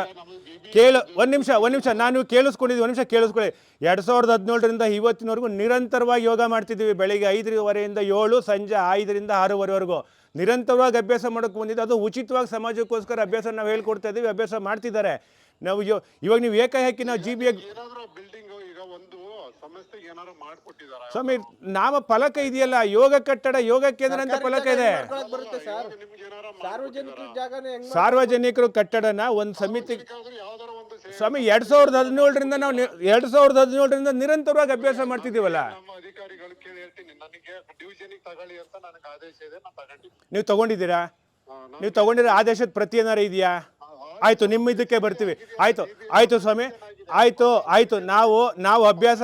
ಒಂದು ನಿಮಿಷ ನಾನು ಕೇಳಿಸ್ಕೊಂಡಿದ್ವಿ, ಒಂದು ನಿಮಿಷ ಕೇಳಿಸ್ಕೊಳ್ಳಿ. 2017ರಿಂದ ಇವತ್ತಿನವರೆಗೂ ನಿರಂತರವಾಗಿ ಯೋಗ ಮಾಡ್ತಿದ್ದೀವಿ. ಬೆಳಿಗ್ಗೆ 5:15ರಿಂದ 7, ಸಂಜೆ 5ರಿಂದ 6:15ವರೆಗೂ ನಿರಂತರವಾಗಿ ಅಭ್ಯಾಸ ಮಾಡೋಕ್ಕೆ ಬಂದಿದ್ದು. ಅದು ಉಚಿತವಾಗಿ ಸಮಾಜಕ್ಕೋಸ್ಕರ ಅಭ್ಯಾಸ ನಾವು ಹೇಳ್ಕೊಡ್ತಾ ಇದ್ದೀವಿ, ಅಭ್ಯಾಸ ಮಾಡ್ತಿದ್ದಾರೆ. ನಾವು ಇವಾಗ ನೀವು ಏಕಾಏಕಿ ನಾವು GB ಏನಾದ್ರು ಬಿಲ್ಡಿಂಗ್ ಈಗ ಒಂದು ಸಮಸ್ಯೆ ಏನಾದ್ರು ಮಾಡ್ಕೊಟ್ಟಿದಾರ? ಸ್ವಾಮಿ ನಾಮ ಫಲಕ ಇದೆಯಲ್ಲ, ಯೋಗ ಕಟ್ಟಡ ಯೋಗ ಕೇಂದ್ರ ಅಂತ ಫಲಕ ಇದೆ. ಬರುತ್ತೆ ಸರ್, ನಿಮ್ಗೆ ಏನಾರ ಸಾರ್ವಜನಿಕರ ಜಾಗನೇ ಹೆಂಗ್ ಸಾರ್ವಜನಿಕರು ಕಟ್ಟಡನ ಒಂದು ಸಮಿತಿ. ಯಾವ್ದಾರ ಒಂದು ಸ್ವಾಮಿ 2017ರಿಂದ ನಾವು 2017ರಿಂದ ನಿರಂತರವಾಗಿ ಅಭ್ಯಾಸ ಮಾಡ್ತಿದ್ದೀವಲ್ಲ. ನಮ್ಮ ಅಧಿಕಾರಿಗಳು ಕೇಳಿ ಹೇಳ್ತೀನಿ, ನನಗೆ ಡಿವಿಷನ್ಗೆ ತಗೊಳ್ಳಿ ಅಂತ ನನಗೆ ಆದೇಶ ಇದೆ, ನಾನು ತಗೊಂಡಿದ್ದೀನಿ. ನೀವು ತಗೊಂಡಿದ್ದೀರಾ? ನೀವು ತಗೊಂಡಿರೋ ಆದೇಶದ ಪ್ರತಿ ಏನಾರು ಇದೆಯಾ? ಆಯ್ತು, ನಿಮ್ಮ ಇದಕ್ಕೆ ಬರ್ತೀವಿ. ಆಯ್ತು ಸ್ವಾಮಿ, ಆಯ್ತು ನಾವು ಅಭ್ಯಾಸ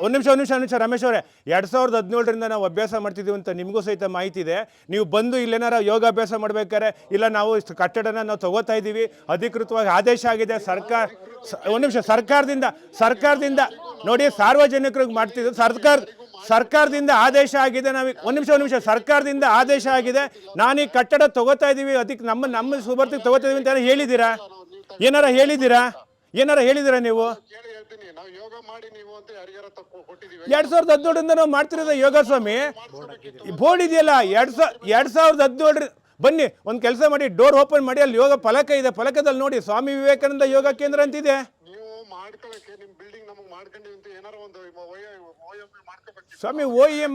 ಒಂದು ನಿಮಿಷ ರಮೇಶ್ ಅವರೇ, 2017ರಿಂದ ನಾವು ಅಭ್ಯಾಸ ಮಾಡ್ತಿದ್ದೀವಿ ಅಂತ ನಿಮಗೂ ಸಹಿತ ಮಾಹಿತಿ ಇದೆ. ನೀವು ಬಂದು ಇಲ್ಲೇನಾರ ಯೋಗಾಭ್ಯಾಸ ಮಾಡ್ಬೇಕಾರೆ ಇಲ್ಲ ನಾವು ಕಟ್ಟಡನ ನಾವು ತಗೋತಾ ಇದ್ದೀವಿ, ಅಧಿಕೃತವಾಗಿ ಆದೇಶ ಆಗಿದೆ ಒಂದು ನಿಮಿಷ ಸರ್ಕಾರದಿಂದ ನೋಡಿ, ಸಾರ್ವಜನಿಕರಿಗೆ ಮಾಡ್ತಿದ್ದು ಸರ್ಕಾರದಿಂದ ಆದೇಶ ಆಗಿದೆ. ಒಂದು ನಿಮಿಷ ಸರ್ಕಾರದಿಂದ ಆದೇಶ ಆಗಿದೆ. ನಾನು ಈ ಕಟ್ಟಡ ತಗೋತಾ ಇದ್ದೀವಿ, ಅದಕ್ಕೆ ನಮ್ಮ ಸುಬರ್ತಿಗೆ ತಗೋತಾ ಇದೀವಿ ಅಂತ ಹೇಳಿದ್ದೀರಾ? ಏನಾರ ಹೇಳಿದ್ದೀರಾ ನೀವು? ಕೇಳಿ ಹೇಳ್ತೀನಿ, ನಾವು ಯೋಗ ಮಾಡಿ ನೀವು ಅಂತ ಯಾರಿಗಾರ ಕೊಟ್ಟಿದೀವಿ? 2017ರಿಂದ ನಾವು ಮಾಡ್ತಿರೋದು ಯೋಗ ಸ್ವಾಮಿ. ಬೋರ್ಡ್ ಇದೆಯಲ್ಲ 2017 ಬನ್ನಿ ಒಂದು ಕೆಲಸ ಮಾಡಿ, ಡೋರ್ ಓಪನ್ ಮಾಡಿ, ಅಲ್ಲಿ ಯೋಗ ಫಲಕ ಇದೆ, ಫಲಕದಲ್ಲಿ ನೋಡಿ ಸ್ವಾಮಿ ವಿವೇಕಾನಂದ ಯೋಗ ಕೇಂದ್ರ ಅಂತಿದೆ. ನೀವು ಮಾಡ್ಕೊಳಕ್ಕೆ ನಿಮ್ ಬಿಲ್ಡಿಂಗ್ ನಮಗೆ ಮಾಡ್ಕೊಂಡಿವಿ ಅಂತ ಏನಾರ ಒಂದು ಮಾಡ್ಕೋಬೇಕು ಸ್ವಾಮಿ. OEM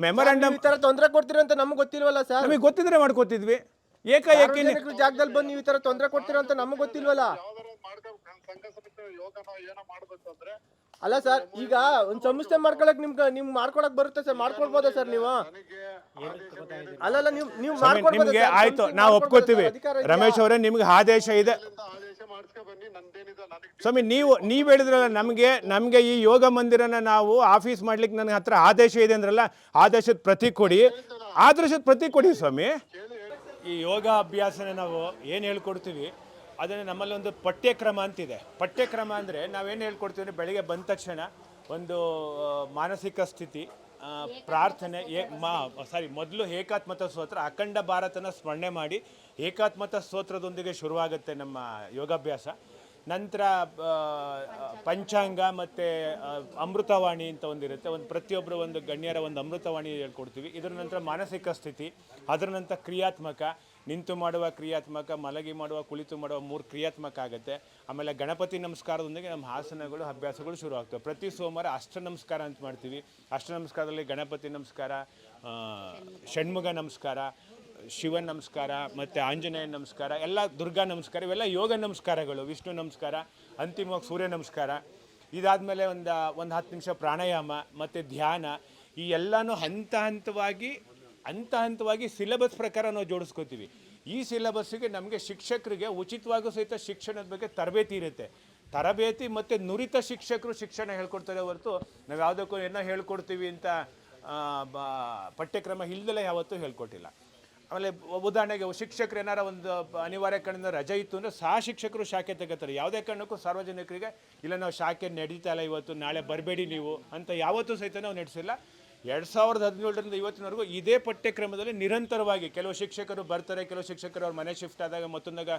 ಮೆಮೊರಾಂಡಮ್ ಈ ತರ ತೊಂದರೆ ಕೊಡ್ತೀರ ಅಂತ ನಮ್ಗೆ ಗೊತ್ತಿಲ್ವಲ್ಲ ಸರ್? ನಮಗೆ ಗೊತ್ತಿದ್ರೆ ಮಾಡ್ಕೋತಿದ್ವಿ. ಏಕಾಏಕಿ ಜಾಗದಲ್ಲಿ ಬಂದು ನೀವು ಈ ತರ ತೊಂದರೆ ಕೊಡ್ತೀರ ಅಂತ ನಮ್ಗೆ ಗೊತ್ತಿಲ್ವಲ್ಲ? ಯಾವ್ದಾರ ಮಾಡ್ಕೋಬೇಕು. ಸಂಘ ಸಂಸ್ಥೆ ಯೋಗನ ಏನೋ ಮಾಡ್ಬೇಕು ಅಂದ್ರೆ ಅಲ್ಲ ಸರ್, ಈಗ ಒಂದು ಸಂಸ್ಥೆ ಮಾಡ್ಕೊಳಕ್ ನಿಮ್ ಮಾಡ್ಕೊಳಕ್ ಬರುತ್ತೆ ಸರ್, ಮಾಡ್ಕೊಳ್ಬೋದಾ ಸರ್ ನೀವು? ಅಲ್ಲಲ್ಲ, ನೀವು ನಿಮ್ಗೆ ಆಯ್ತು, ನಾವು ಒಪ್ಕೋತೀವಿ. ರಮೇಶ್ ಅವರೇ, ನಿಮ್ಗೆ ಆದೇಶ ಇದೆ ಆದೇಶ ಮಾಡಿಸ್ಕೊ ಬನ್ನಿ, ನಂದೇನಿದೆ ನನಗೆ. ಸ್ವಾಮಿ. ನೀವು ಹೇಳಿದ್ರಲ್ಲ, ನಮಗೆ ಈ ಯೋಗ ಮಂದಿರನ ನಾವು ಆಫೀಸ್ ಮಾಡ್ಲಿಕ್ಕೆ ನನ್ನ ಹತ್ರ ಆದೇಶ ಇದೆ ಅಂದ್ರಲ್ಲ, ಆದೇಶದ ಪ್ರತಿ ಕೊಡಿ ಸ್ವಾಮಿ. ಈ ಯೋಗ ಅಭ್ಯಾಸನ ನಾವು ಏನು ಹೇಳ್ಕೊಡ್ತೀವಿ ಅದನ್ನು ನಮ್ಮಲ್ಲಿ ಒಂದು ಪಠ್ಯಕ್ರಮ ಅಂತಿದೆ. ಪಠ್ಯಕ್ರಮ ಅಂದರೆ ನಾವೇನು ಹೇಳ್ಕೊಡ್ತೀವಿ ಅಂದರೆ, ಬೆಳಿಗ್ಗೆ ಬಂದ ತಕ್ಷಣ ಒಂದು ಮಾನಸಿಕ ಸ್ಥಿತಿ, ಪ್ರಾರ್ಥನೆ, ಮೊದಲು ಏಕಾತ್ಮತ ಸ್ತೋತ್ರ, ಅಖಂಡ ಭಾರತನ ಸ್ಮರಣೆ ಮಾಡಿ ಏಕಾತ್ಮತ ಸ್ತೋತ್ರದೊಂದಿಗೆ ಶುರುವಾಗುತ್ತೆ ನಮ್ಮ ಯೋಗಾಭ್ಯಾಸ. ನಂತರ ಪಂಚಾಂಗ ಮತ್ತು ಅಮೃತವಾಣಿ ಅಂತ ಒಂದಿರುತ್ತೆ, ಒಂದು ಪ್ರತಿಯೊಬ್ಬರು ಒಂದು ಗಣ್ಯರ ಒಂದು ಅಮೃತವಾಣಿ ಹೇಳ್ಕೊಡ್ತೀವಿ. ಇದರ ನಂತರ ಮಾನಸಿಕ ಸ್ಥಿತಿ, ಅದರ ನಂತರ ಕ್ರಿಯಾತ್ಮಕ, ನಿಂತು ಮಾಡುವ ಕ್ರಿಯಾತ್ಮಕ, ಮಲಗಿ ಮಾಡುವ, ಕುಳಿತು ಮಾಡುವ 3 ಕ್ರಿಯಾತ್ಮಕ ಆಗುತ್ತೆ. ಆಮೇಲೆ ಗಣಪತಿ ನಮಸ್ಕಾರದೊಂದಿಗೆ ನಮ್ಮ ಆಸನಗಳು ಅಭ್ಯಾಸಗಳು ಶುರು ಆಗ್ತವೆ. ಪ್ರತಿ ಸೋಮವಾರ ಅಷ್ಟ ನಮಸ್ಕಾರ ಅಂತ ಮಾಡ್ತೀವಿ. ಅಷ್ಟ ನಮಸ್ಕಾರದಲ್ಲಿ ಗಣಪತಿ ನಮಸ್ಕಾರ, ಷಣ್ಮುಗ ನಮಸ್ಕಾರ, ಶಿವನ ನಮಸ್ಕಾರ ಮತ್ತು ಆಂಜನೇಯ ನಮಸ್ಕಾರ, ಎಲ್ಲ ದುರ್ಗಾ ನಮಸ್ಕಾರ, ಇವೆಲ್ಲ ಯೋಗ ನಮಸ್ಕಾರಗಳು. ವಿಷ್ಣು ನಮಸ್ಕಾರ, ಅಂತಿಮವಾಗಿ ಸೂರ್ಯ ನಮಸ್ಕಾರ. ಇದಾದಮೇಲೆ ಒಂದು 10 ನಿಮಿಷ ಪ್ರಾಣಾಯಾಮ ಮತ್ತು ಧ್ಯಾನ. ಈ ಎಲ್ಲನೂ ಹಂತ ಹಂತವಾಗಿ ಸಿಲೆಬಸ್ ಪ್ರಕಾರ ನಾವು ಜೋಡಿಸ್ಕೋತೀವಿ. ಈ ಸಿಲೆಬಸ್ಸಿಗೆ ನಮಗೆ ಶಿಕ್ಷಕರಿಗೆ ಉಚಿತವಾಗೂ ಸಹಿತ ಶಿಕ್ಷಣದ ಬಗ್ಗೆ ತರಬೇತಿ ಇರುತ್ತೆ. ತರಬೇತಿ ಮತ್ತು ನುರಿತ ಶಿಕ್ಷಕರು ಶಿಕ್ಷಣ ಹೇಳ್ಕೊಡ್ತಾರೆ ಹೊರತು ನಾವು ಯಾವುದಕ್ಕೂ ಏನೋ ಹೇಳ್ಕೊಡ್ತೀವಿ ಅಂತ ಪಠ್ಯಕ್ರಮ ಇಲ್ದಲೇ ಯಾವತ್ತೂ ಹೇಳ್ಕೊಟ್ಟಿಲ್ಲ. ಆಮೇಲೆ ಉದಾಹರಣೆಗೆ ಶಿಕ್ಷಕರು ಏನಾರ ಒಂದು ಅನಿವಾರ್ಯ ಕಾರಣದಿಂದ ರಜೆ ಇತ್ತು ಅಂದರೆ ಶಿಕ್ಷಕರು ಶಾಖೆ ತೆಗೋತಾರೆ. ಯಾವುದೇ ಕಾರಣಕ್ಕೂ ಸಾರ್ವಜನಿಕರಿಗೆ ಇಲ್ಲ ನಾವು ಶಾಖೆ ನಡೀತಾ ಇಲ್ಲ ಇವತ್ತು, ನಾಳೆ ಬರಬೇಡಿ ನೀವು ಅಂತ ಯಾವತ್ತೂ ಸಹಿತ ನಾವು ನಡೆಸಿಲ್ಲ. 2017ರಿಂದ ಇವತ್ತಿನವರೆಗೂ ಇದೇ ಪಠ್ಯಕ್ರಮದಲ್ಲಿ ನಿರಂತರವಾಗಿ ಕೆಲವು ಶಿಕ್ಷಕರು ಬರ್ತಾರೆ, ಕೆಲವು ಶಿಕ್ಷಕರು ಅವ್ರ ಮನೆ ಶಿಫ್ಟ್ ಆದಾಗ ಮತ್ತೊಂದಾಗ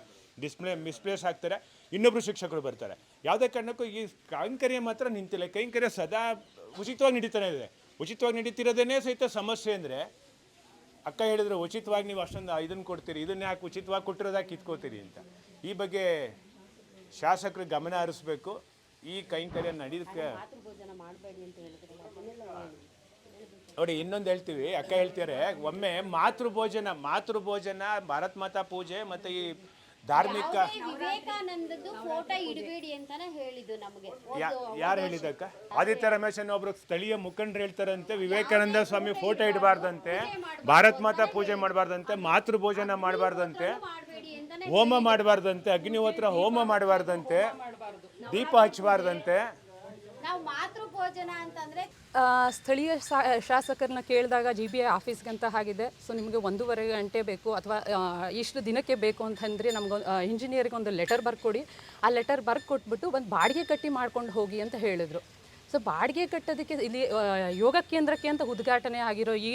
ಮಿಸ್ಪ್ಲೇಸ್ ಆಗ್ತಾರೆ, ಇನ್ನೊಬ್ಬರು ಶಿಕ್ಷಕರು ಬರ್ತಾರೆ. ಯಾವುದೇ ಕಾರಣಕ್ಕೂ ಈ ಕೈಂಕರ್ಯ ಮಾತ್ರ ನಿಂತಿಲ್ಲ. ಕೈಂಕರ್ಯ ಸದಾ ಉಚಿತವಾಗಿ ನಡೀತಾನೆ ಇದೆ. ಉಚಿತವಾಗಿ ನಡೀತಿರೋದೇ ಸಹಿತ ಸಮಸ್ಯೆ ಅಂದರೆ, ಅಕ್ಕ ಹೇಳಿದ್ರು ಉಚಿತವಾಗಿ ನೀವು ಅಷ್ಟೊಂದು ಇದನ್ನು ಕೊಡ್ತೀರಿ, ಇದನ್ನು ಯಾಕೆ ಉಚಿತವಾಗಿ ಕೊಟ್ಟಿರೋದಾಗಿ ಕಿತ್ಕೋತೀರಿ ಅಂತ. ಈ ಬಗ್ಗೆ ಶಾಸಕರು ಗಮನ ಹರಿಸ್ಬೇಕು. ಈ ಕೈಂಕರ್ಯ ನಡೀದಕ್ಕೆ ನೋಡಿ. ಇನ್ನೊಂದು ಹೇಳ್ತೀವಿ, ಅಕ್ಕ ಹೇಳ್ತಾರೆ ಒಮ್ಮೆ ಮಾತೃಭೋಜನ, ಭಾರತ್ ಮಾತಾ ಪೂಜೆ ಮತ್ತು ಈ ಧಾರ್ಮಿಕ ವಿವೇಕಾನಂದದ್ದು ಫೋಟೋ ಇಡಬೇಡಿ ಅಂತಾನೆ ಹೇಳಿದ್ದು ನಮಗೆ. ಯಾರು ಹೇಳಿದಕ್ಕ? ಆದಿತ್ಯ ರಮೇಶ್ ಅನ್ನೋ ಒಬ್ರು ಸ್ಥಳೀಯ ಮುಖಂಡರು ಹೇಳ್ತಾರಂತೆ ವಿವೇಕಾನಂದ ಸ್ವಾಮಿ ಫೋಟೋ ಇಡಬಾರ್ದಂತೆ, ಭಾರತ್ ಮಾತಾ ಪೂಜೆ ಮಾಡಬಾರ್ದಂತೆ, ಮಾತೃಭೋಜನ ಮಾಡಬಾರ್ದಂತೆ, ಹೋಮ ಮಾಡಬಾರ್ದಂತೆ, ಅಗ್ನಿಹೋತ್ರ ಹೋಮ ಮಾಡಬಾರ್ದಂತೆ, ದೀಪ ಹಚ್ಚಬಾರ್ದಂತೆ. ನಾವು ಮಾತೃಭೋಜನ ಅಂತಂದ್ರೆ ಸ್ಥಳೀಯ ಶಾಸಕರನ್ನ ಕೇಳಿದಾಗ GBI ಆಫೀಸ್ಗಂತ ಆಗಿದೆ, ಸೊ ನಿಮಗೆ 1.5 ಗಂಟೆ ಬೇಕು ಅಥವಾ ಇಷ್ಟು ದಿನಕ್ಕೆ ಬೇಕು ಅಂತಂದರೆ ನಮ್ಗೆ ಇಂಜಿನಿಯರಿಗೆ ಒಂದು ಲೆಟರ್ ಬರ್ಕೊಡಿ. ಆ ಲೆಟರ್ ಬರ್ಕೊಟ್ಬಿಟ್ಟು ಒಂದು ಬಾಡಿಗೆ ಕಟ್ಟಿ ಮಾಡ್ಕೊಂಡು ಹೋಗಿ ಅಂತ ಹೇಳಿದರು. ಸೊ ಬಾಡಿಗೆ ಕಟ್ಟೋದಕ್ಕೆ ಇಲ್ಲಿ ಯೋಗ ಕೇಂದ್ರಕ್ಕೆ ಅಂತ ಉದ್ಘಾಟನೆ ಆಗಿರೋ ಈ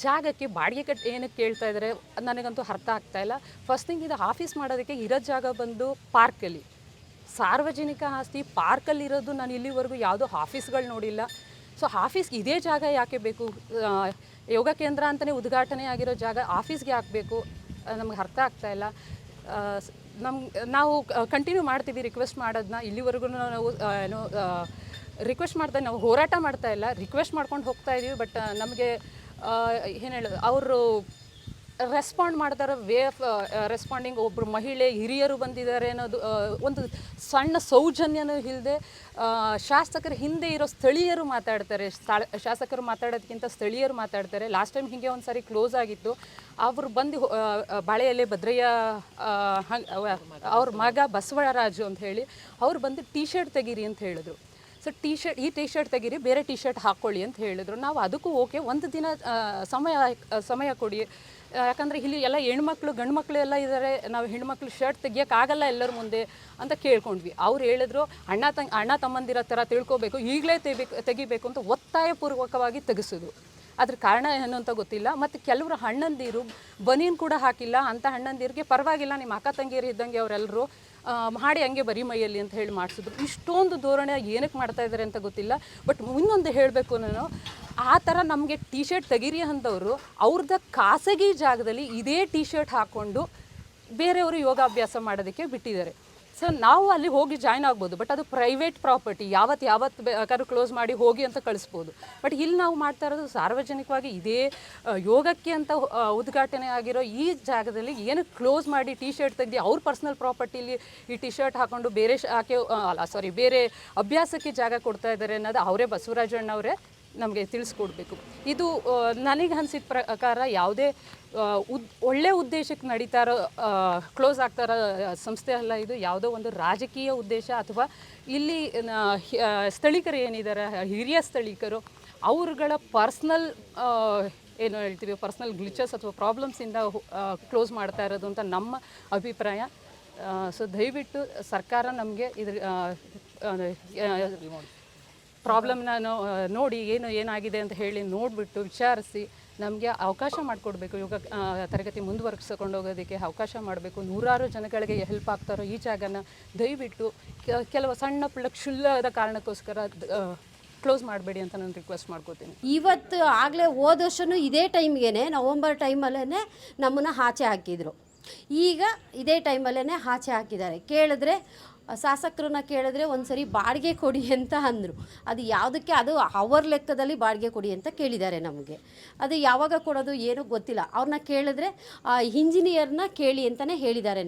ಜಾಗಕ್ಕೆ ಬಾಡಿಗೆ ಏನಕ್ಕೆ ಕೇಳ್ತಾ ಇದ್ದಾರೆ ನನಗಂತೂ ಅರ್ಥ ಆಗ್ತಾಯಿಲ್ಲ. ಫಸ್ಟ್ ಥಿಂಗ್, ಇದು ಆಫೀಸ್ ಮಾಡೋದಕ್ಕೆ ಇರೋ ಜಾಗ ಬಂದು ಪಾರ್ಕಲ್ಲಿ, ಸಾರ್ವಜನಿಕ ಆಸ್ತಿ ಪಾರ್ಕಲ್ಲಿರೋದು ನಾನು ಇಲ್ಲಿವರೆಗೂ ಯಾವುದೋ ಆಫೀಸ್ಗಳು ನೋಡಿಲ್ಲ. ಸೊ ಆಫೀಸ್ಗೆ ಇದೇ ಜಾಗ ಯಾಕೆ ಬೇಕು? ಯೋಗ ಕೇಂದ್ರ ಅಂತಲೇ ಉದ್ಘಾಟನೆ ಆಗಿರೋ ಜಾಗ ಆಫೀಸ್ಗೆ ಹಾಕಬೇಕು, ನಮ್ಗೆ ಅರ್ಥ ಆಗ್ತಾಯಿಲ್ಲ. ನಾವು ಕಂಟಿನ್ಯೂ ಮಾಡ್ತೀವಿ ರಿಕ್ವೆಸ್ಟ್ ಮಾಡೋದನ್ನ. ಇಲ್ಲಿವರೆಗೂ ನಾವು ರಿಕ್ವೆಸ್ಟ್ ಮಾಡ್ತಾ, ನಾವು ಹೋರಾಟ ಮಾಡ್ತಾ ಇಲ್ಲ, ರಿಕ್ವೆಸ್ಟ್ ಮಾಡ್ಕೊಂಡು ಹೋಗ್ತಾ ಇದ್ದೀವಿ. ಬಟ್ ನಮಗೆ ಏನು ಹೇಳೋದು, ಅವರು ರೆಸ್ಪಾಂಡ್ ಮಾಡ್ತಾರೆ. ವೇ ಆಫ್ ರೆಸ್ಪಾಂಡಿಂಗ್, ಒಬ್ಬರು ಮಹಿಳೆ ಹಿರಿಯರು ಬಂದಿದ್ದಾರೆ ಅನ್ನೋದು ಒಂದು ಸಣ್ಣ ಸೌಜನ್ಯನೂ ಇಲ್ಲದೆ ಶಾಸಕರ ಹಿಂದೆ ಇರೋ ಸ್ಥಳೀಯರು ಮಾತಾಡ್ತಾರೆ. ಶಾಸಕರು ಮಾತಾಡೋದಕ್ಕಿಂತ ಸ್ಥಳೀಯರು ಮಾತಾಡ್ತಾರೆ. ಲಾಸ್ಟ್ ಟೈಮ್ ಹೀಗೆ ಒಂದು ಸಾರಿ ಕ್ಲೋಸ್ ಆಗಿತ್ತು. ಅವರು ಬಂದು ಬಾಳೆಯಲ್ಲಿ ಭದ್ರಯ್ಯ ಅವ್ರ ಮಗ ಬಸವರಾಜು ಅಂತ ಹೇಳಿ ಅವ್ರು ಬಂದು ಟೀ-ಶರ್ಟ್ ತೆಗೀರಿ ಅಂತ ಹೇಳಿದ್ರು. ಸೊ ಈ ಟೀ ಶರ್ಟ್ ತೆಗೀರಿ, ಬೇರೆ ಟೀ-ಶರ್ಟ್ ಹಾಕ್ಕೊಳ್ಳಿ ಅಂತ ಹೇಳಿದ್ರು. ನಾವು ಅದಕ್ಕೂ ಓಕೆ, ಒಂದು ದಿನ ಸಮಯ ಕೊಡಿ. ಯಾಕಂದರೆ ಇಲ್ಲಿ ಎಲ್ಲ ಹೆಣ್ಮಕ್ಳು ಗಂಡು ಮಕ್ಕಳು ಎಲ್ಲ ಇದ್ದಾರೆ, ನಾವು ಹೆಣ್ಮಕ್ಳು ಶರ್ಟ್ ತೆಗಿಯೋಕ್ಕಾಗಲ್ಲ ಎಲ್ಲರ ಮುಂದೆ ಅಂತ ಕೇಳ್ಕೊಂಡ್ವಿ. ಅವ್ರು ಹೇಳಿದ್ರು ಅಣ್ಣ ತಮ್ಮಂದಿರ ಥರ ತಿಳ್ಕೊಬೇಕು, ಈಗಲೇ ತೆಗಿಬೇಕು ಅಂತ ಒತ್ತಾಯಪೂರ್ವಕವಾಗಿ ತೆಗೆಸೋದು. ಅದ್ರ ಕಾರಣ ಏನು ಅಂತ ಗೊತ್ತಿಲ್ಲ. ಮತ್ತು ಕೆಲವರು ಅಣ್ಣಂದಿರು ಬನೀನ್ ಕೂಡ ಹಾಕಿಲ್ಲ. ಅಂಥ ಅಣ್ಣಂದಿರಿಗೆ ಪರವಾಗಿಲ್ಲ, ನಿಮ್ಮ ಅಕ್ಕ ತಂಗಿಯರು ಇದ್ದಂಗೆ ಅವರೆಲ್ಲರೂ ಮಾಡಿ ಹಂಗೆ ಬರೀ ಮೈಯಲ್ಲಿ ಅಂತ ಹೇಳಿ ಮಾಡಿಸಿದ್ರು. ಇಷ್ಟೊಂದು ಧೋರಣೆ ಏನಕ್ಕೆ ಮಾಡ್ತಾ ಇದ್ದಾರೆ ಅಂತ ಗೊತ್ತಿಲ್ಲ. ಬಟ್ ಇನ್ನೊಂದು ಹೇಳಬೇಕು, ನಾನು ಆ ಥರ ನಮಗೆ ಟೀ-ಶರ್ಟ್ ತೆಗೀರಿ ಅಂದವರು ಅವ್ರದ್ದು ಖಾಸಗಿ ಜಾಗದಲ್ಲಿ ಇದೇ ಟೀ-ಶರ್ಟ್ ಹಾಕ್ಕೊಂಡು ಬೇರೆಯವರು ಯೋಗಾಭ್ಯಾಸ ಮಾಡೋದಕ್ಕೆ ಬಿಟ್ಟಿದ್ದಾರೆ. ಸೊ ನಾವು ಅಲ್ಲಿ ಹೋಗಿ ಜಾಯ್ನ್ ಆಗ್ಬೋದು, ಬಟ್ ಅದು ಪ್ರೈವೇಟ್ ಪ್ರಾಪರ್ಟಿ, ಯಾವತ್ತು ಬೇಕಾದ್ರೂ ಕ್ಲೋಸ್ ಮಾಡಿ ಹೋಗಿ ಅಂತ ಕಳಿಸ್ಬೋದು. ಬಟ್ ಇಲ್ಲಿ ನಾವು ಮಾಡ್ತಾ ಇರೋದು ಸಾರ್ವಜನಿಕವಾಗಿ ಇದೇ ಯೋಗಕ್ಕೆ ಅಂತ ಉದ್ಘಾಟನೆ ಆಗಿರೋ ಈ ಜಾಗದಲ್ಲಿ ಏನಕ್ಕೆ ಕ್ಲೋಸ್ ಮಾಡಿ ಟೀ-ಶರ್ಟ್ ತೆಗೆದು ಅವ್ರ ಪರ್ಸ್ನಲ್ ಪ್ರಾಪರ್ಟಿಲಿ ಈ ಟೀ-ಶರ್ಟ್ ಹಾಕ್ಕೊಂಡು ಬೇರೆ ಅಭ್ಯಾಸಕ್ಕೆ ಜಾಗ ಕೊಡ್ತಾ ಇದ್ದಾರೆ ಅನ್ನೋದು ಅವರೇ ಬಸವರಾಜಣ್ಣವರೇ ನಮಗೆ ತಿಳಿಸ್ಕೊಡ್ಬೇಕು. ಇದು ನನಗೆ ಅನಿಸಿದ ಪ್ರಕಾರ ಯಾವುದೇ ಒಳ್ಳೆ ಉದ್ದೇಶಕ್ಕೆ ನಡೀತಾ ಇರೋ ಕ್ಲೋಸ್ ಆಗ್ತಾ ಇರೋ ಸಂಸ್ಥೆ ಅಲ್ಲ ಇದು. ಯಾವುದೋ ಒಂದು ರಾಜಕೀಯ ಉದ್ದೇಶ ಅಥವಾ ಇಲ್ಲಿ ಸ್ಥಳೀಕರು ಏನಿದ್ದಾರೆ, ಹಿರಿಯ ಸ್ಥಳೀಕರು, ಅವ್ರುಗಳ ಪರ್ಸ್ನಲ್ ಏನು ಹೇಳ್ತೀವಿ ಪರ್ಸ್ನಲ್ ಗ್ಲಿಚಸ್ ಅಥವಾ ಪ್ರಾಬ್ಲಮ್ಸಿಂದ ಕ್ಲೋಸ್ ಮಾಡ್ತಾ ಇರೋದು ಅಂತ ನಮ್ಮ ಅಭಿಪ್ರಾಯ. ಸೊ ದಯವಿಟ್ಟು ಸರ್ಕಾರ ನಮಗೆ ಇದ್ರ ಪ್ರಾಬ್ಲಮ್ನ ನೋಡಿ ಏನಾಗಿದೆ ಅಂತ ಹೇಳಿ ನೋಡಿಬಿಟ್ಟು ವಿಚಾರಿಸಿ ನಮಗೆ ಅವಕಾಶ ಮಾಡಿಕೊಡ್ಬೇಕು. ಯೋಗ ತರಗತಿ ಮುಂದುವರಿಸ್ಕೊಂಡು ಹೋಗೋದಕ್ಕೆ ಅವಕಾಶ ಮಾಡಬೇಕು. ನೂರಾರು ಜನಗಳಿಗೆ ಹೆಲ್ಪ್ ಆಗ್ತಾರೋ ಈ ಜಾಗನ ದಯವಿಟ್ಟು ಕೆಲವು ಸಣ್ಣ ಕ್ಷುಲ್ಲದ ಕಾರಣಕ್ಕೋಸ್ಕರ ಕ್ಲೋಸ್ ಮಾಡಬೇಡಿ ಅಂತ ನಾನು ರಿಕ್ವೆಸ್ಟ್ ಮಾಡ್ಕೋತೀನಿ. ಇವತ್ತು ಆಗಲೇ ಹೋದ ವರ್ಷವೂ ಇದೇ ಟೈಮ್ಗೆ ನವಂಬರ್ ಟೈಮಲ್ಲೇ ನಮ್ಮನ್ನು ಆಚೆ ಹಾಕಿದರು. ಈಗ ಇದೇ ಟೈಮಲ್ಲೇ ಆಚೆ ಹಾಕಿದ್ದಾರೆ. ಕೇಳಿದ್ರೆ ಶಾಸಕರನ್ನ ಕೇಳಿದ್ರೆ ಒಂದು ಸರಿ ಬಾಡಿಗೆ ಕೊಡಿ ಅಂತ ಅಂದರು. ಅದು ಯಾವುದಕ್ಕೆ, ಅದು ಅವರ್ ಲೆಕ್ಕದಲ್ಲಿ ಬಾಡಿಗೆ ಕೊಡಿ ಅಂತ ಕೇಳಿದ್ದಾರೆ ನಮಗೆ. ಅದು ಯಾವಾಗ ಕೊಡೋದು ಏನೂ ಗೊತ್ತಿಲ್ಲ. ಅವ್ರನ್ನ ಕೇಳಿದ್ರೆ ಇಂಜಿನಿಯರ್ನ ಕೇಳಿ ಅಂತಲೇ ಹೇಳಿದ್ದಾರೆ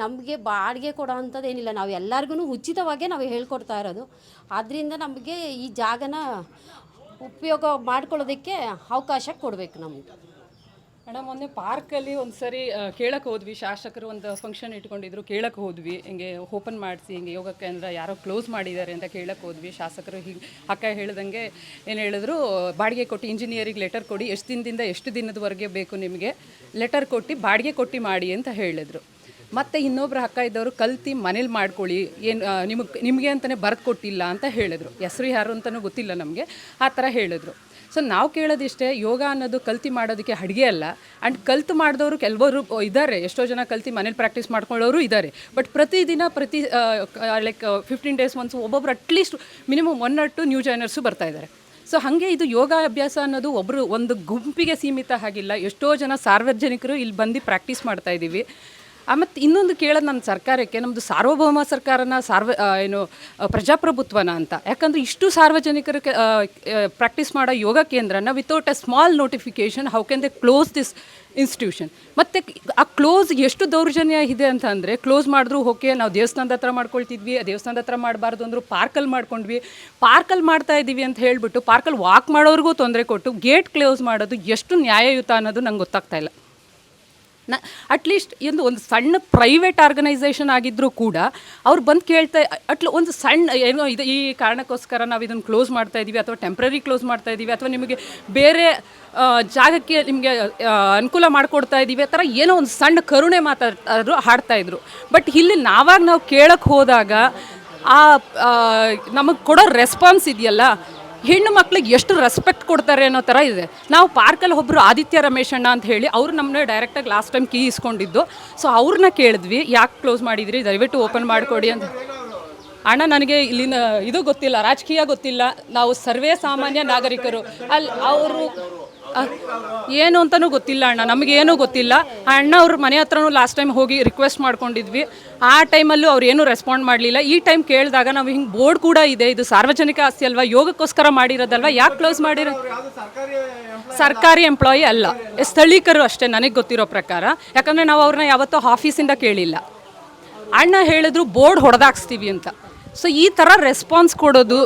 ನಮಗೆ ಬಾಡಿಗೆ ಕೊಡೋ ಅಂಥದ್ದೇನಿಲ್ಲ. ನಾವು ಎಲ್ಲರಿಗೂ ಉಚಿತವಾಗೇ ನಾವು ಹೇಳ್ಕೊಡ್ತಾ ಇರೋದು. ಆದ್ದರಿಂದ ನಮಗೆ ಈ ಜಾಗನ ಉಪಯೋಗ ಮಾಡ್ಕೊಳ್ಳೋದಕ್ಕೆ ಅವಕಾಶ ಕೊಡಬೇಕು ನಮಗೆ. ಮೇಡಮ್, ಮೊನ್ನೆ ಪಾರ್ಕಲ್ಲಿ ಒಂದು ಸರಿ ಕೇಳಕ್ಕೆ ಹೋದ್ವಿ. ಶಾಸಕರು ಒಂದು ಫಂಕ್ಷನ್ ಇಟ್ಕೊಂಡಿದ್ರು, ಕೇಳಕ್ಕೆ ಹೋದ್ವಿ. ಹಿಂಗೆ ಓಪನ್ ಮಾಡಿಸಿ ಹಿಂಗೆ ಯೋಗ ಕೇಂದ್ರ ಯಾರೋ ಕ್ಲೋಸ್ ಮಾಡಿದ್ದಾರೆ ಅಂತ ಕೇಳಕ್ಕೆ ಹೋದ್ವಿ. ಶಾಸಕರು ಹೀಗೆ ಅಕ್ಕ ಹೇಳ್ದಂಗೆ ಏನು ಹೇಳಿದ್ರು, ಬಾಡಿಗೆ ಕೊಟ್ಟು ಇಂಜಿನಿಯರಿಗೆ ಲೆಟರ್ ಕೊಡಿ, ಎಷ್ಟು ದಿನದಿಂದ ಎಷ್ಟು ದಿನದವರೆಗೆ ಬೇಕು ನಿಮಗೆ, ಲೆಟರ್ ಕೊಟ್ಟು ಬಾಡಿಗೆ ಕೊಟ್ಟು ಮಾಡಿ ಅಂತ ಹೇಳಿದರು. ಮತ್ತು ಇನ್ನೊಬ್ರು ಅಕ್ಕ ಇದ್ದವರು ಕಲ್ತು ಮನೇಲಿ ಮಾಡ್ಕೊಳ್ಳಿ, ಏನು ನಿಮಗೆ ಅಂತಲೇ ಬರೆದು ಕೊಟ್ಟಿಲ್ಲ ಅಂತ ಹೇಳಿದ್ರು. ಹೆಸರು ಯಾರು ಅಂತಲೂ ಗೊತ್ತಿಲ್ಲ ನಮಗೆ, ಆ ಥರ ಹೇಳಿದ್ರು. ಸೊ ನಾವು ಕೇಳೋದಿಷ್ಟೇ, ಯೋಗ ಅನ್ನೋದು ಕಲ್ತು ಮಾಡೋದಕ್ಕೆ ಅಡುಗೆ ಅಲ್ಲ. ಆ್ಯಂಡ್ ಕಲ್ತು ಮಾಡಿದವರು ಕೆಲವರು ಇದ್ದಾರೆ, ಎಷ್ಟೋ ಜನ ಕಲ್ತು ಮನೇಲಿ ಪ್ರಾಕ್ಟೀಸ್ ಮಾಡ್ಕೊಳ್ಳೋರು ಇದ್ದಾರೆ. ಬಟ್ ಪ್ರತಿದಿನ ಲೈಕ್ 15 days ಒನ್ಸ್ ಒಬ್ಬೊಬ್ರು at least minimum 1 or 2 new joiners ಬರ್ತಾಯಿದ್ದಾರೆ. ಸೊ ಹಾಗೆ ಇದು ಯೋಗ ಅಭ್ಯಾಸ ಅನ್ನೋದು ಒಂದು ಗುಂಪಿಗೆ ಸೀಮಿತ ಆಗಿಲ್ಲ. ಎಷ್ಟೋ ಜನ ಸಾರ್ವಜನಿಕರು ಇಲ್ಲಿ ಬಂದು ಪ್ರಾಕ್ಟೀಸ್ ಮಾಡ್ತಾಯಿದ್ದೀವಿ. ಮತ್ತು ಇನ್ನೊಂದು ಕೇಳೋದು ನನ್ನ ಸರ್ಕಾರಕ್ಕೆ, ನಮ್ಮದು ಸಾರ್ವಭೌಮ ಸರ್ಕಾರನ ಪ್ರಜಾಪ್ರಭುತ್ವನ ಅಂತ. ಯಾಕಂದರೆ ಇಷ್ಟು ಸಾರ್ವಜನಿಕರು ಪ್ರಾಕ್ಟೀಸ್ ಮಾಡೋ ಯೋಗ ಕೇಂದ್ರನ without a small notification how can they close this institution. ಮತ್ತು ಆ ಕ್ಲೋಸ್ ಎಷ್ಟು ದೌರ್ಜನ್ಯ ಇದೆ ಅಂತ ಅಂದರೆ, ಕ್ಲೋಸ್ ಮಾಡಿದ್ರು ಓಕೆ, ನಾವು ದೇವಸ್ಥಾನದ ಹತ್ರ ಮಾಡ್ಕೊಳ್ತಿದ್ವಿ, ದೇವಸ್ಥಾನದ ಹತ್ರ ಮಾಡಬಾರ್ದು ಅಂದರು, ಪಾರ್ಕಲ್ಲಿ ಮಾಡ್ಕೊಂಡ್ವಿ. ಪಾರ್ಕಲ್ಲಿ ಮಾಡ್ತಾ ಇದ್ದೀವಿ ಅಂತ ಹೇಳಿಬಿಟ್ಟು ಪಾರ್ಕಲ್ಲಿ ವಾಕ್ ಮಾಡೋರಿಗೂ ತೊಂದರೆ ಕೊಟ್ಟು ಗೇಟ್ ಕ್ಲೋಸ್ ಮಾಡೋದು ಎಷ್ಟು ನ್ಯಾಯಯುತ ಅನ್ನೋದು ನಂಗೆ ಗೊತ್ತಾಗ್ತಾ ಇಲ್ಲ. ಅಟ್ಲೀಸ್ಟ್ ಒಂದು ಸಣ್ಣ ಪ್ರೈವೇಟ್ ಆರ್ಗನೈಸೇಷನ್ ಆಗಿದ್ದರೂ ಕೂಡ ಅವ್ರು ಬಂದು ಕೇಳ್ತಾ ಒಂದು ಸಣ್ಣ ಏನೋ ಇದು ಈ ಕಾರಣಕ್ಕೋಸ್ಕರ ನಾವು ಇದನ್ನು ಕ್ಲೋಸ್ ಮಾಡ್ತಾ ಇದ್ದೀವಿ, ಅಥವಾ ಟೆಂಪ್ರರಿ ಕ್ಲೋಸ್ ಮಾಡ್ತಾ ಇದ್ದೀವಿ, ಅಥವಾ ನಿಮಗೆ ಬೇರೆ ಜಾಗಕ್ಕೆ ನಿಮಗೆ ಅನುಕೂಲ ಮಾಡಿಕೊಡ್ತಾ ಇದ್ದೀವಿ ಆ ಥರ ಏನೋ ಒಂದು ಸಣ್ಣ ಕರುಣೆ ಹಾಡ್ತಾಯಿದ್ರು. ಬಟ್ ಇಲ್ಲಿ ನಾವು ಕೇಳಕ್ಕೆ ಹೋದಾಗ ನಮಗೆ ಕೊಡೋ ರೆಸ್ಪಾನ್ಸ್ ಇದೆಯಲ್ಲ, ಹೆಣ್ಣು ಮಕ್ಳಿಗೆ ಎಷ್ಟು ರೆಸ್ಪೆಕ್ಟ್ ಕೊಡ್ತಾರೆ ಅನ್ನೋ ಥರ ಇದೆ. ನಾವು ಪಾರ್ಕಲ್ಲಿ ಒಬ್ಬರು ಆದಿತ್ಯ ರಮೇಶ್ ಅಣ್ಣ ಅಂತ ಹೇಳಿ ಅವರು ನಮ್ಮನ್ನ ಡೈರೆಕ್ಟಾಗಿ ಲಾಸ್ಟ್ ಟೈಮ್ ಕೀ ಇಸ್ಕೊಂಡಿದ್ದು. ಸೊ ಅವ್ರನ್ನ ಕೇಳಿದ್ವಿ, ಯಾಕೆ ಕ್ಲೋಸ್ ಮಾಡಿದ್ರಿ, ದಯವಿಟ್ಟು ಓಪನ್ ಮಾಡಿಕೊಡಿ ಅಂತ. ಅಣ್ಣ, ನನಗೆ ಇಲ್ಲಿನ ಇದು ಗೊತ್ತಿಲ್ಲ, ರಾಜಕೀಯ ಗೊತ್ತಿಲ್ಲ, ನಾವು ಸರ್ವೇ ಸಾಮಾನ್ಯ ನಾಗರಿಕರು. ಅಲ್ಲಿ ಅವರು ಏನು ಅಂತಲೂ ಗೊತ್ತಿಲ್ಲ ಅಣ್ಣ, ನಮಗೇನೂ ಗೊತ್ತಿಲ್ಲ. ಆ ಅಣ್ಣ ಅವ್ರ ಮನೆ ಹತ್ರನೂ ಲಾಸ್ಟ್ ಟೈಮ್ ಹೋಗಿ ರಿಕ್ವೆಸ್ಟ್ ಮಾಡ್ಕೊಂಡಿದ್ವಿ. ಆ ಟೈಮಲ್ಲೂ ಅವ್ರು ಏನೂ ರೆಸ್ಪಾಂಡ್ ಮಾಡಲಿಲ್ಲ. ಈ ಟೈಮ್ ಕೇಳಿದಾಗ ನಾವು ಹಿಂಗೆ ಬೋರ್ಡ್ ಕೂಡ ಇದೆ, ಇದು ಸಾರ್ವಜನಿಕ ಆಸ್ತಿ ಅಲ್ವಾ, ಯೋಗಕ್ಕೋಸ್ಕರ ಮಾಡಿರೋದಲ್ವ, ಯಾಕೆ ಕ್ಲೋಸ್ ಮಾಡಿರೋ? ಸರ್ಕಾರಿ ಎಂಪ್ಲಾಯಿ ಅಲ್ಲ, ಸ್ಥಳೀಕರು ಅಷ್ಟೇ ನನಗೆ ಗೊತ್ತಿರೋ ಪ್ರಕಾರ. ಯಾಕಂದರೆ ನಾವು ಅವ್ರನ್ನ ಯಾವತ್ತೂ ಆಫೀಸಿಂದ ಕೇಳಿಲ್ಲ. ಅಣ್ಣ ಹೇಳಿದ್ರು ಬೋರ್ಡ್ ಹೊಡೆದಾಕ್ಸ್ತೀವಿ ಅಂತ. ಸೊ ಈ ಥರ ರೆಸ್ಪಾನ್ಸ್ ಕೊಡೋದು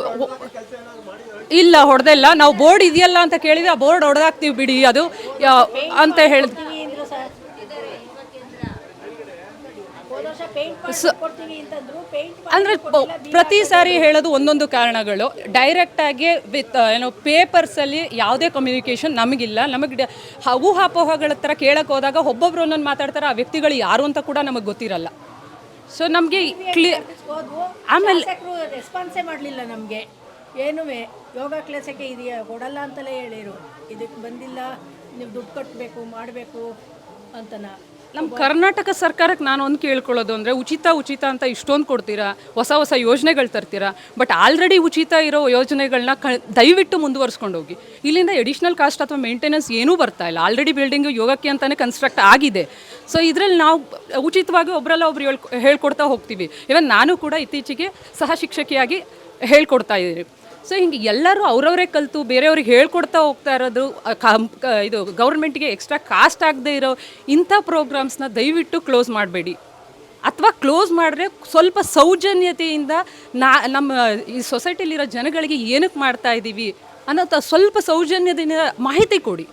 ಇಲ್ಲ, ಹೊಡೆದಿಲ್ಲ. ನಾವು ಬೋರ್ಡ್ ಇದೆಯಲ್ಲ ಅಂತ ಕೇಳಿದ್ರೆ ಆ ಬೋರ್ಡ್ ಹೊಡೆದಾಕ್ತೀವಿ ಬಿಡಿ ಅದು ಅಂತ ಹೇಳಿದ್ವಿ. ಅಂದರೆ ಪ್ರತಿ ಸಾರಿ ಹೇಳೋದು ಒಂದೊಂದು ಕಾರಣಗಳು. ಡೈರೆಕ್ಟಾಗಿ ವಿತ್ ಪೇಪರ್ಸಲ್ಲಿ ಯಾವುದೇ ಕಮ್ಯುನಿಕೇಷನ್ ನಮಗಿಲ್ಲ. ನಮಗೆ ಊಹಾಪೋಹಗಳ ಥರ ಕೇಳಕ್ಕೆ ಹೋದಾಗ ಒಬ್ಬೊಬ್ರು ಒಂದೊಂದು ಮಾತಾಡ್ತಾರೆ, ಆ ವ್ಯಕ್ತಿಗಳು ಯಾರು ಅಂತ ಕೂಡ ನಮಗೆ ಗೊತ್ತಿರಲ್ಲ. ಸೊ ನಮಗೆ ಆಮೇಲೆ ರೆಸ್ಪಾನ್ಸೇ ಮಾಡಲಿಲ್ಲ ನಮಗೆ. ಏನೂ ಯೋಗ ಕ್ಲಾಸಕ್ಕೆ ಇದೆಯಾ ಕೊಡಲ್ಲ ಅಂತಲೇ ಹೇಳಿರು, ಇದಕ್ಕೆ ಬಂದಿಲ್ಲ, ನೀವು ದುಡ್ಡು ಕಟ್ಟಬೇಕು ಮಾಡಬೇಕು ಅಂತನ. ನಮ್ಮ ಕರ್ನಾಟಕ ಸರ್ಕಾರಕ್ಕೆ ನಾನು ಒಂದು ಕೇಳ್ಕೊಳ್ಳೋದು ಅಂದರೆ, ಉಚಿತ ಅಂತ ಇಷ್ಟೊಂದು ಕೊಡ್ತೀರಾ, ಹೊಸ ಯೋಜನೆಗಳು ತರ್ತೀರಾ, ಬಟ್ ಆಲ್ರೆಡಿ ಉಚಿತ ಇರೋ ಯೋಜನೆಗಳನ್ನ ದಯವಿಟ್ಟು ಮುಂದುವರ್ಸ್ಕೊಂಡು ಹೋಗಿ. ಇಲ್ಲಿಂದ ಎಡಿಷ್ನಲ್ ಕಾಸ್ಟ್ ಅಥವಾ ಮೇಂಟೆನೆನ್ಸ್ ಏನೂ ಬರ್ತಾ ಇಲ್ಲ. ಆಲ್ರೆಡಿ ಬಿಲ್ಡಿಂಗು ಯೋಗಕ್ಕೆ ಅಂತಲೇ ಕನ್ಸ್ಟ್ರಕ್ಟ್ ಆಗಿದೆ. ಸೊ ಇದರಲ್ಲಿ ನಾವು ಉಚಿತವಾಗಿ ಒಬ್ಬರಲ್ಲ ಒಬ್ರು ಹೇಳ್ಕೊಡ್ತಾ ಹೋಗ್ತೀವಿ. ಇವನ್ ನಾನು ಕೂಡ ಇತ್ತೀಚೆಗೆ ಸಹ ಶಿಕ್ಷಕಿಯಾಗಿ ಹೇಳ್ಕೊಡ್ತಾ ಇದ್ದೀರಿ. ಸೊ ಹಿಂಗೆ ಎಲ್ಲರೂ ಅವರವರೇ ಕಲಿತು ಬೇರೆಯವ್ರಿಗೆ ಹೇಳ್ಕೊಡ್ತಾ ಹೋಗ್ತಾ ಇರೋದು, ಇದು ಗೌರ್ಮೆಂಟಿಗೆ ಎಕ್ಸ್ಟ್ರಾ ಕಾಸ್ಟ್ ಆಗದೆ ಇರೋ ಇಂಥ ಪ್ರೋಗ್ರಾಮ್ಸ್ನ ದಯವಿಟ್ಟು ಕ್ಲೋಸ್ ಮಾಡಬೇಡಿ. ಅಥವಾ ಕ್ಲೋಸ್ ಮಾಡಿದ್ರೆ ಸ್ವಲ್ಪ ಸೌಜನ್ಯತೆಯಿಂದ ನಮ್ಮ ಈ ಸೊಸೈಟಿಲಿರೋ ಜನಗಳಿಗೆ ಏನಕ್ಕೆ ಮಾಡ್ತಾ ಇದ್ದೀವಿ ಅನ್ನೋ ಸ್ವಲ್ಪ ಸೌಜನ್ಯದಿಂದ ಮಾಹಿತಿ ಕೊಡಿ.